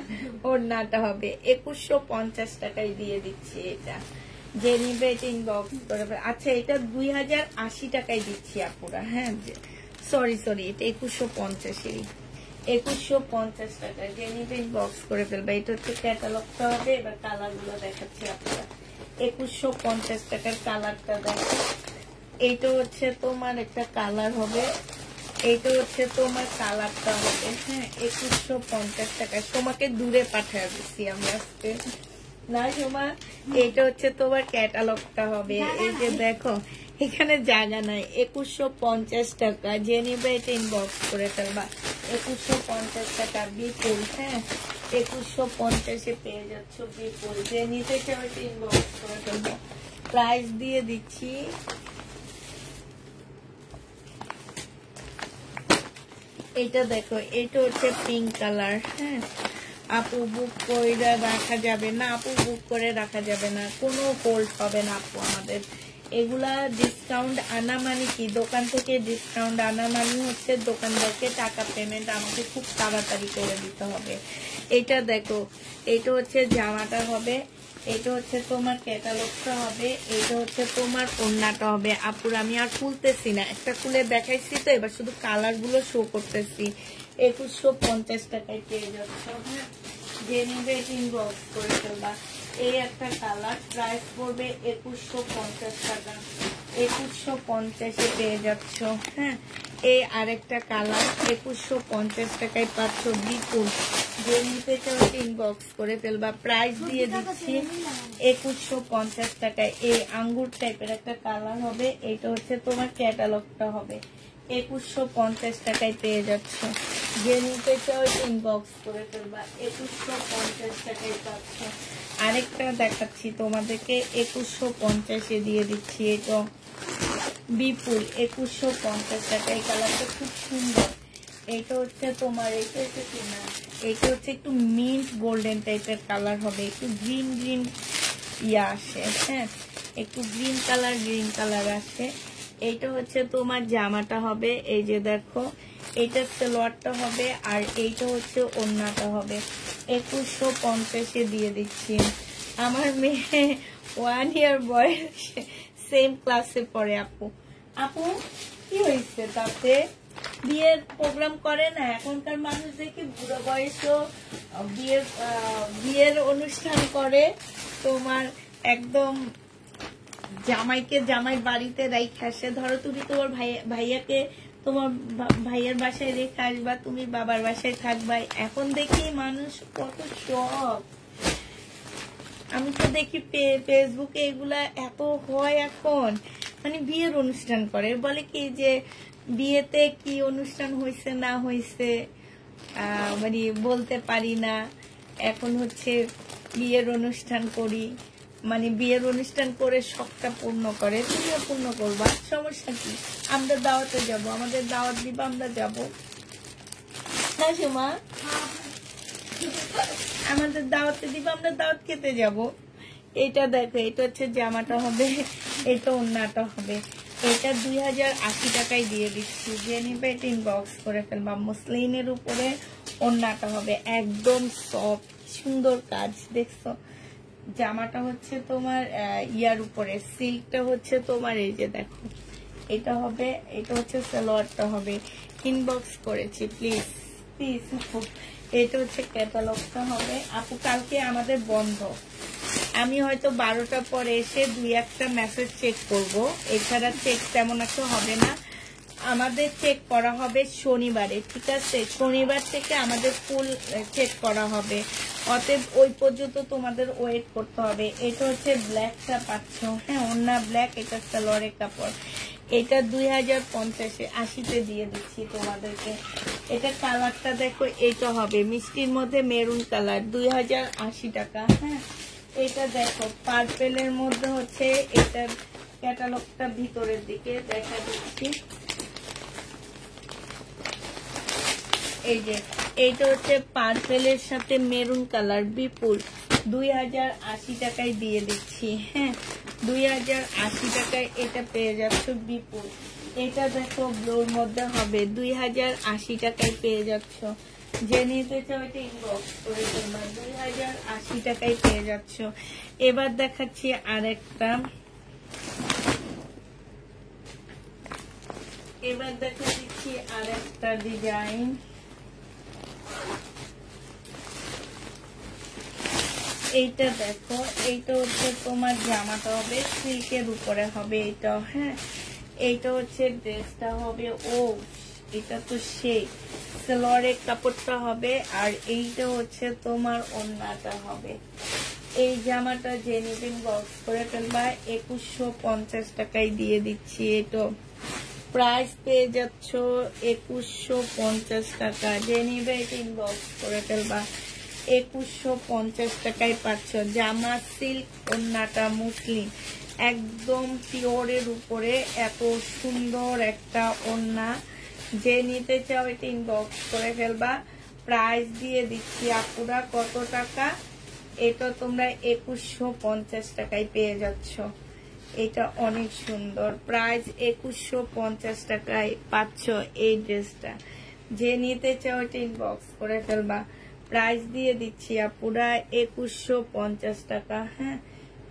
ওড়নাটা হবে। 2150 টাকায় দিয়ে দিচ্ছি এটা। যে নিবে এটা ইনবক্স করে। আচ্ছা, এটা 2080 টাকায় দিচ্ছি আপুরা। হ্যাঁ, সরি, এটা 2150-এরই, 2150 টাকা। যে নিবে ইনবক্স করে ফেলবে। এটা হচ্ছে ক্যাটালগটা হবে। এবার কালার গুলো দেখাচ্ছি আপনারা। 2150 টাকার কালারটা দেখো। এইটা হচ্ছে তোমার একটা কালার হবে, এইটা হচ্ছে তোমার কালারটা হবে। হ্যাঁ, 2150 টাকা। তোমাকে দূরে পাঠিয়ে দিচ্ছি আমি আজকে না সোমা। এইটা হচ্ছে তোমার ক্যাটালগটা হবে। এই যে দেখো, এখানে জায়গা নাই। 2150 টাকা। যে নিবে এটা ইনবক্স করে ফেলবা। 2150 টাকা বিপুল। হ্যাঁ, 2150-এ পেয়ে যাচ্ছ বিপুল। যে নিতে চাও এটা ইনবক্স করে ফেলবো। প্রাইস দিয়ে দিচ্ছি এটা দেখো, এটা হচ্ছে পিঙ্ক কালার। হ্যাঁ, আপু বুক করে রাখা যাবে না, আপু বুক করে রাখা যাবে না, কোনো হোল্ড হবে না আপু। আমাদের এগুলা ডিসকাউন্ট আনা মানে কি, দোকান থেকে ডিসকাউন্ট আনা মানে হচ্ছে দোকানদারকে টাকা পেমেন্ট আমাকে খুব তাড়াতাড়ি করে দিতে হবে। এটা দেখো, এটা হচ্ছে জামাটা হবে, এটা হচ্ছে তোমার ক্যাটালগটা হবে, এটা হচ্ছে তোমার ওড়নাটা হবে। আপুর আমি আর খুলতেছি না, একটা খুলে দেখাইছি তো, এবার শুধু কালার গুলো শো করতেছি। 2150 টাকায় পেয়ে যাচ্ছ। হ্যাঁ, যে নিবে এটা ইনবক্স করে ফেলবা। এই একটা কালার, প্রাইস পড়বে 2150 টাকা। 2150-এ পেয়ে যাচ্ছ। হ্যাঁ, এই আরেকটা কালার 2150 টাকায় পাচ্ছ বিপুল। যে নিতে চাও ইনবক্স করে ফেলবা। প্রাইস দিয়ে দিচ্ছি 2150 টাকায়। এই আঙ্গুর টাইপের একটা কালার হবে, এটা হচ্ছে তোমার ক্যাটালগটা হবে। 2150 টাকায় পেয়ে যাচ্ছ। যে নিতে চাও ইনবক্স করে ফেলবা। 2150 টাকায় পাচ্ছ। আরেকটা দেখাচ্ছি তোমাদেরকে, 2150 দিয়ে দিচ্ছি। এটা বিপুল 2150 টাকা। এই কালারটা খুব সুন্দর। এইটা হচ্ছে তোমার, এইটা হচ্ছে কি না, এইটা হচ্ছে একটু মিন্ট গোল্ডেন টাইপের কালার হবে, একটু গ্রিন গ্রিন ইয়া আসে, হ্যাঁ, একটু গ্রিন কালার আসে। এইটা হচ্ছে তোমার জামাটা হবে, এই যে দেখো, এইটা সালোয়ারটা হবে, আর এইটা হচ্ছে ওড়নাটা হবে। 2150 দিয়ে দিচ্ছি। আমার মেয়ে 1 ইয়ার বয়স, সেম ক্লাসে পড়ে। আপু কি হয়েছে তাতে? বিয়ের প্রোগ্রাম করে না এখনকার মানুষ, দেখি বুড়ো বয়সেও বিয়ের অনুষ্ঠান করে। তোমার একদম জামাই বাড়িতে রাইখে আসে। ধরো তুমি তোমার ভাইয়াকে তোমার ভাইয়ার বাসায় রেখে আসবা, তুমি বাবার বাসায় থাকবা। এখন দেখি মানুষ কত শখ। আমি তো দেখি ফেসবুকে এগুলা এত হয় এখন, মানে বিয়ের অনুষ্ঠান করে, বলে কি যে বিয়েতে কি অনুষ্ঠান হয়েছে না হয়েছে মানে বলতে পারি না। এখন হচ্ছে বিয়ের অনুষ্ঠান করি, মানে বিয়ের অনুষ্ঠান করে শখটা পূর্ণ করে। তুমিও পূর্ণ করবা, সমস্যা কি? আমরা দাওয়াতে যাব, আমাদের দাওয়াত দিবা, আমরা যাব না সুমা? আমাদের দাওয়াতে দিবা, আমরা দাওয়াত খেতে যাব। এটা দেখো, এটা হচ্ছে জামাটা হবে, এটা ওড়নাটা হবে। এটা 2080 টাকায় দিয়ে দিচ্ছি। যে নিবে এটা ইনবক্স করে ফেলবা। মসলিনের উপরে ওড়নাটা হবে, একদম সফট সুন্দর কাজ। দেখছো জামাটা হচ্ছে তোমার ইয়ার উপরে, সিল্কটা হচ্ছে তোমার, এই যে দেখো এটা হবে, এটা হচ্ছে সালোয়ারটা হবে। ইনবক্স করেছি, প্লিজ প্লিজ। এটা হচ্ছে ক্যাটালগটা হবে। আপু কালকে আমাদের বন্ধ, আমি হয়তো 12টার পরে এসে 2-1টা মেসেজ চেক করব, এছাড়া চেক তেমন একটা হবে না। আমাদের চেক করা হবে শনিবারে, ঠিক আছে? শনিবার থেকে আমাদের ফুল চেক করা হবে, অতএব ওই পর্যন্ত তোমাদের ওয়েট করতে হবে। এটা হচ্ছে ব্ল্যাকটা পাচ্ছ, হ্যাঁ, ওড়না ব্ল্যাক, এটা সালোয়ারের কাপড়। এটা 2050 80-তে দিয়ে দিচ্ছি তোমাদেরকে। এটা কালারটা দেখো, এটা হবে মিষ্টির মধ্যে মেরুন কালার, 2080 টাকা। হ্যাঁ, এটা দেখো পার্পেলের মধ্যে হচ্ছে, এটার ক্যাটালগটা ভিতরের দিকে দেখা দিচ্ছি। এই যে এইটা হচ্ছে পার্পেলের সাথে মেরুন কালার, বিপুল 2080 টাকায় দিয়ে দিচ্ছি। হ্যাঁ, 2080 টাকায় এটা পেয়ে যাচ্ছ বিপুল। এটা দেখো ব্লুর মধ্যে হবে, 2080 টাকায় পেয়ে যাচ্ছ। যে নিতে চাও এটা ইনবক্স করে তোমরা, 2080 টাকায় পেয়ে যাচ্ছ। এবার দেখাচ্ছি আরেকটা, এবার দেখা দিচ্ছি আরেকটা ডিজাইন। এইটা দেখো, এইটা হচ্ছে তোমার জামাটা হবে সিল্কের উপরে হবে এটা, হ্যাঁ, এইটা হচ্ছে ড্রেসটা হবে। ও এটা তো সেই সালোয়ারের কাপড়টা হবে, আর এইটা হচ্ছে তোমার ওড়নাটা হবে। এই জামাটা যে নিবেন বক্স করে ফেলবা, 2150 টাকায় দিয়ে দিচ্ছি। এটা প্রাইস পেয়ে যাচ্ছ 2150 টাকা। যে নিবে এটা ইনবক্স করে ফেলবা, 2150 টাকায় পাচ্ছ। জামা সিল্ক, ওড়নাটা মুসলিম, একদম পিওরের উপরে এত সুন্দর একটা ওড়না। যে নিতে চাও এটা ইনবক্স করে ফেলবা। প্রাইস দিয়ে দিচ্ছি আপুরা কত টাকা? এটা তোমরা 2150 টাকায় পেয়ে যাচ্ছ। এটা অনেক সুন্দর, প্রাইস 2150 টাকায় পাচ্ছ এই ড্রেসটা। যে নিতে চাও এটা ইনবক্স করে ফেলবা। প্রাইস দিয়ে দিচ্ছি আপুরা 2150 টাকা। হ্যাঁ,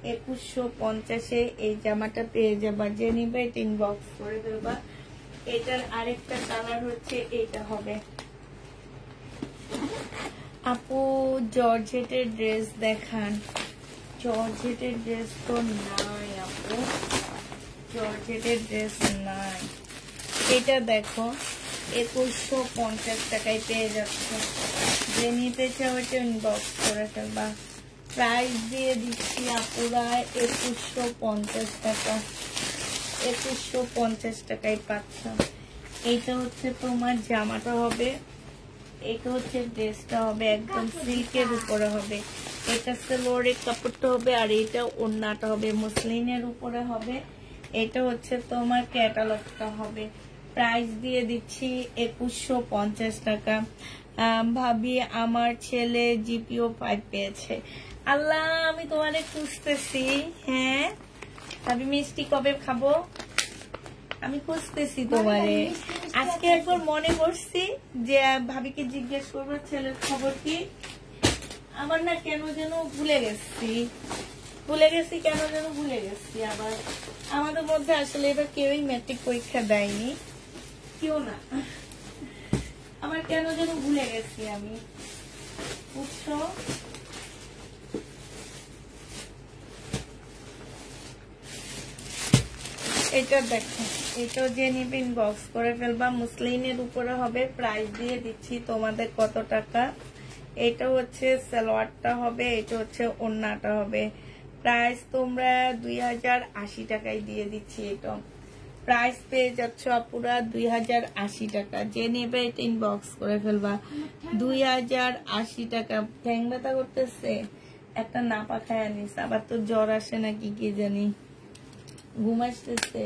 2150-এ এই জামাটা পেয়ে যাবা। যে নিবে এটা ইনবক্স করে ফেলবা। এটার আরেকটা কালার হচ্ছে এটা হবে। আপু জর্জেটের ড্রেস দেখান। জর্জেটের ড্রেস তো নাই আপু, জর্জেটের ড্রেস নাই। এটা দেখো 2150 টাকায় পেয়ে যাচ্ছে। যে নিতে চাও এটা ইনবক্স করে ফেলবা। প্রাইস দিয়ে দিচ্ছি আপুরা 2150 টাকা। 2150 টাকায় পাচ্ছ। এইটা হচ্ছে তোমার জামাটা হবে, এটা হচ্ছে ড্রেসটা হবে, একদম সিল্কের উপরে হবে। এটা সালোয়ারের কাপড়টা হবে আর এটা ওড়নাটা হবে মসলিনের উপরে হবে। এটা হচ্ছে তোমার ক্যাটালগটা হবে। প্রাইস দিয়ে দিচ্ছি 2150 টাকা। ভাবি আমার ছেলে জিপিও 5 পেয়েছে। আল্লাহ আমি তোমারে খুঁজতেছি। হ্যাঁ ভাবি মিষ্টি কবে খাবো? আমি খুঁজতেছি তোমারে। আজকে একবার মনে করছি যে ভাবিকে জিজ্ঞেস করবো ছেলের খবর কি। আমার না কেন যেন ভুলে গেছি কেন যেন ভুলে গেছি। আবার আমাদের মধ্যে আসলে এবার কেউই ম্যাট্রিক পরীক্ষা দেয়নি, কেউ না। আমার কেন যেন ভুলে গেছি আমি, বুঝছো? এটা দেখো, এটা যে নিবে ইনবক্স করে ফেলবা। মুসলিনের উপরে হবে। প্রাইস দিয়ে দিচ্ছি তোমাদের কত টাকা। এটা হচ্ছে সালোয়ারটা হবে, এটা হচ্ছে ওড়নাটা হবে। প্রাইস তোমরা 2080 টাকায় দিয়ে দিচ্ছি। এটা প্রাইস পেয়ে যাচ্ছ আপুরা 2080 টাকা। যে নেবে এটা ইনবক্স করে ফেলবা। 2080 টাকা। ঠ্যাং ব্যথা করতেছে, একটা নাপা খায় আনিস। আবার তো জ্বর আসে নাকি কি জানি, ঘুম আসতেছে।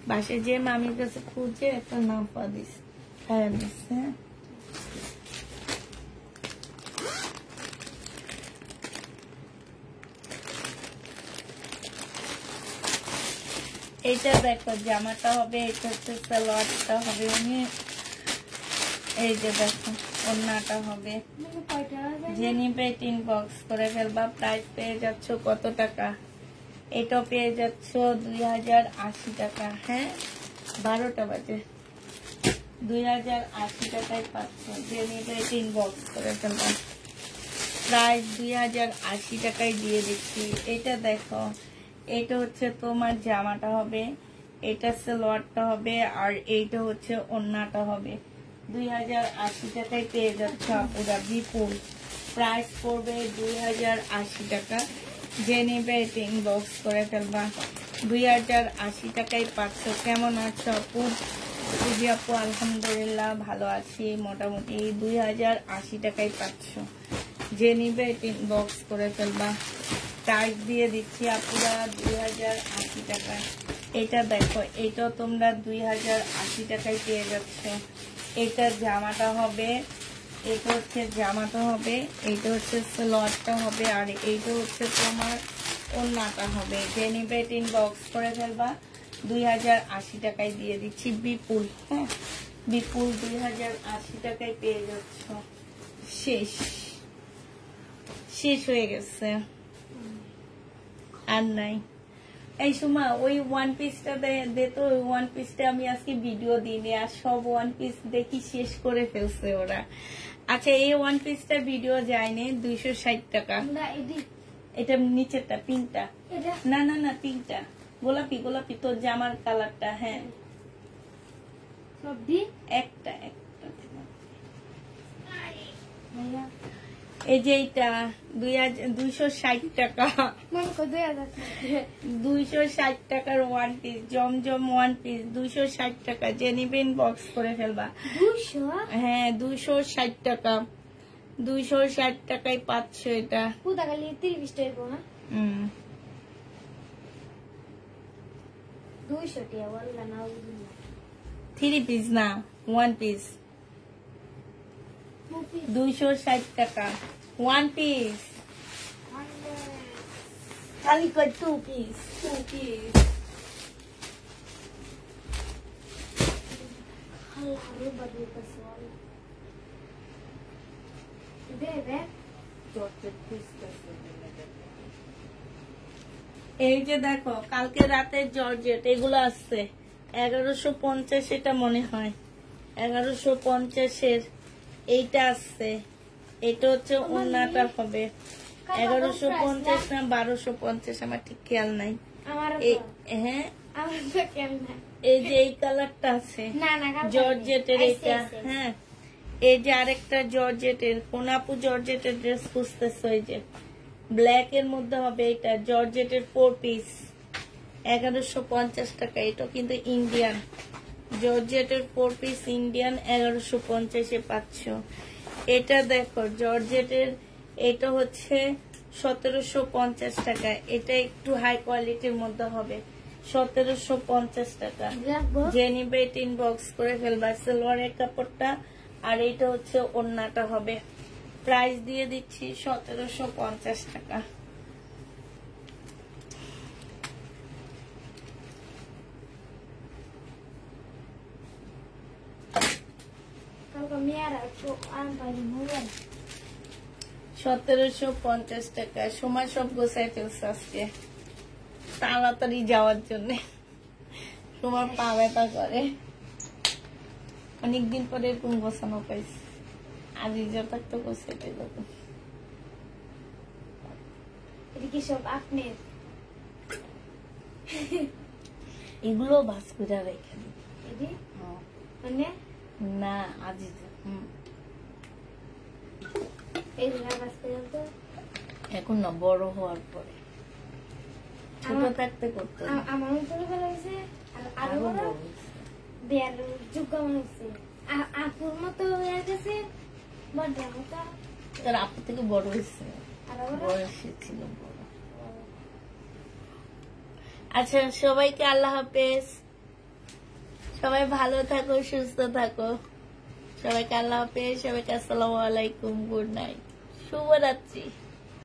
বাসে যে মামির কাছে খুঁজে একটা নাপা দিস, খায় আনিস। হ্যাঁ এটা দেখো জামাটা হবে, এটা হচ্ছে সালোয়ারটা হবে। এই যে দেখো ওড়নাটা হবে। যে নিবে ইনবক্স করে ফেলবা। প্রাইস পেয়ে যাচ্ছ কত টাকা? এটা পেয়ে যাচ্ছ 2080 টাকা। হ্যাঁ 12টা বাজে। 2080 টাকায় পাচ্ছ। যে নিবে ইনবক্স করে ফেলবা। প্রাইস 2080 টাকায় দিয়ে দিচ্ছি। এটা দেখো, এটা হচ্ছে তোমার জামাটা হবে, এটা সালোয়ারটা হবে আর এইটা হচ্ছে ওড়নাটা হবে। 2080 টাকায় পেয়ে যাচ্ছে আপুরা বিপুল। প্রাইস পড়বে 2080 টাকা। যে নেবে এটা ইনবক্স করে ফেলবা। 2080 টাকায় পাচ্ছ। কেমন আছো আপু? বুঝি আপু আলহামদুলিল্লাহ ভালো আছি মোটামুটি। 2080 টাকায় পাচ্ছ। যে নিবে এটা ইনবক্স করে ফেলবা। প্রাইস দিয়ে দিচ্ছি আপুরা 2080 টাকা। এটা দেখো, এটা তোমরা 2080 টাকায় পেয়ে যাচ্ছ। এটা জামাটা হবে, এটা হচ্ছে জামাটা হবে, এইটা হচ্ছে সালোয়ারটা হবে আর এইটা হচ্ছে তোমার ওড়নাটা হবে। যে নিবে এটা ইনবক্স করে ফেলবা। 2080 টাকায় দিয়ে দিচ্ছি বিপুল। হ্যাঁ বিপুল 2080 টাকায় পেয়ে যাচ্ছ। শেষ হয়ে গেছে, আর নাই। এই সময় ওই ওয়ান পিসটা দিত, ওই ওয়ান পিসটা আমি আজকে ভিডিও দিইনি। আর সব ওয়ান পিস দেখি শেষ করে ফেলছে ওরা। আচ্ছা এই ওয়ান পিসটা ভিডিও যায়নি, 260 টাকা। এটা নিচেরটা পিঙ্কটা, না না না পিঙ্কটা, গোলাপি গোলাপি তোর জামার কালারটা। হ্যাঁ একটা এই যে এইটা 260 টাকা। 260 টাকার ওয়ান পিস, জমজম ওয়ান পিস 260 টাকা। যে নিবেন বক্স করে ফেলবা। হ্যাঁ 260 টাকা। 260 টাকায় পাচ্ছ এটা। 3 পিস না, ওয়ান পিস 260 টাকা। ওয়ান পিস খালি কই 2 পিস। এই যে দেখো কালকে রাতে জর্জেট এগুলো আসছে 1150, এটা মনে হয় 1150-এর এইটা আসছে। এটা হচ্ছে ওড়নাটা হবে 1150 না 1250, আমার ঠিক খেয়াল নাই। হ্যাঁ এই যে এই কালারটা আছে জর্জেটের এটা। হ্যাঁ এই যে আরেকটা জর্জেটের, কোন আপু জর্জেটের ড্রেস খুঁজতেছে, এই যে ব্ল্যাক এর মধ্যে হবে। এটা জর্জেটের 4 পিস 1150 টাকা। এটা কিন্তু ইন্ডিয়ান জর্জেটের 4 পিস ইন্ডিয়ান 1150-এ পাচ্ছ। এটা দেখো জর্জেটের, এটা হচ্ছে 1750 টাকা। এটা একটু হাই কোয়ালিটির মধ্যে হবে, 1750 টাকা। যে নিবে ইনবক্স করে ফেলবা। সিলভারের কাপড়টা, আর এটা হচ্ছে ওড়নাটা হবে। প্রাইস দিয়ে দিচ্ছি 1750 টাকা। মেয়েরা 1750 টাকা। সময় সব গোছাই ফেলছে আজকে তাড়াতাড়ি যাওয়ার জন্য। তোমার পা ব্যথা করে, অনেকদিন পরে এরকম গোছানো পাইছি। আজ যা থাকতো গোছাইতে যেত। এদিকে সব আপনি এগুলো ভাস করে রেখে এদি মানে না আজিজা। এগুলা বাস পর্যন্ত এখন না, বড় হওয়ার পরে। ছোট থাকতে করতো। আমার মতো বেলা হয়েছে আরো বড় বিয়ার যোগ্য মনে হচ্ছে। আপুর মতো হয়ে গেছে, বড় মতো। তার আপু থেকে বড় হয়েছে, আরো বড় বয়সে ছিল বড়। আচ্ছা, সবাইকে আল্লাহ হাফেজ। সবাই ভালো থাকো, সুস্থ থাকো। সবাইকে আল্লাহ হাফেজ। সবাইকে আসসালামু আলাইকুম, গুড নাইট, শুভরাত্রি।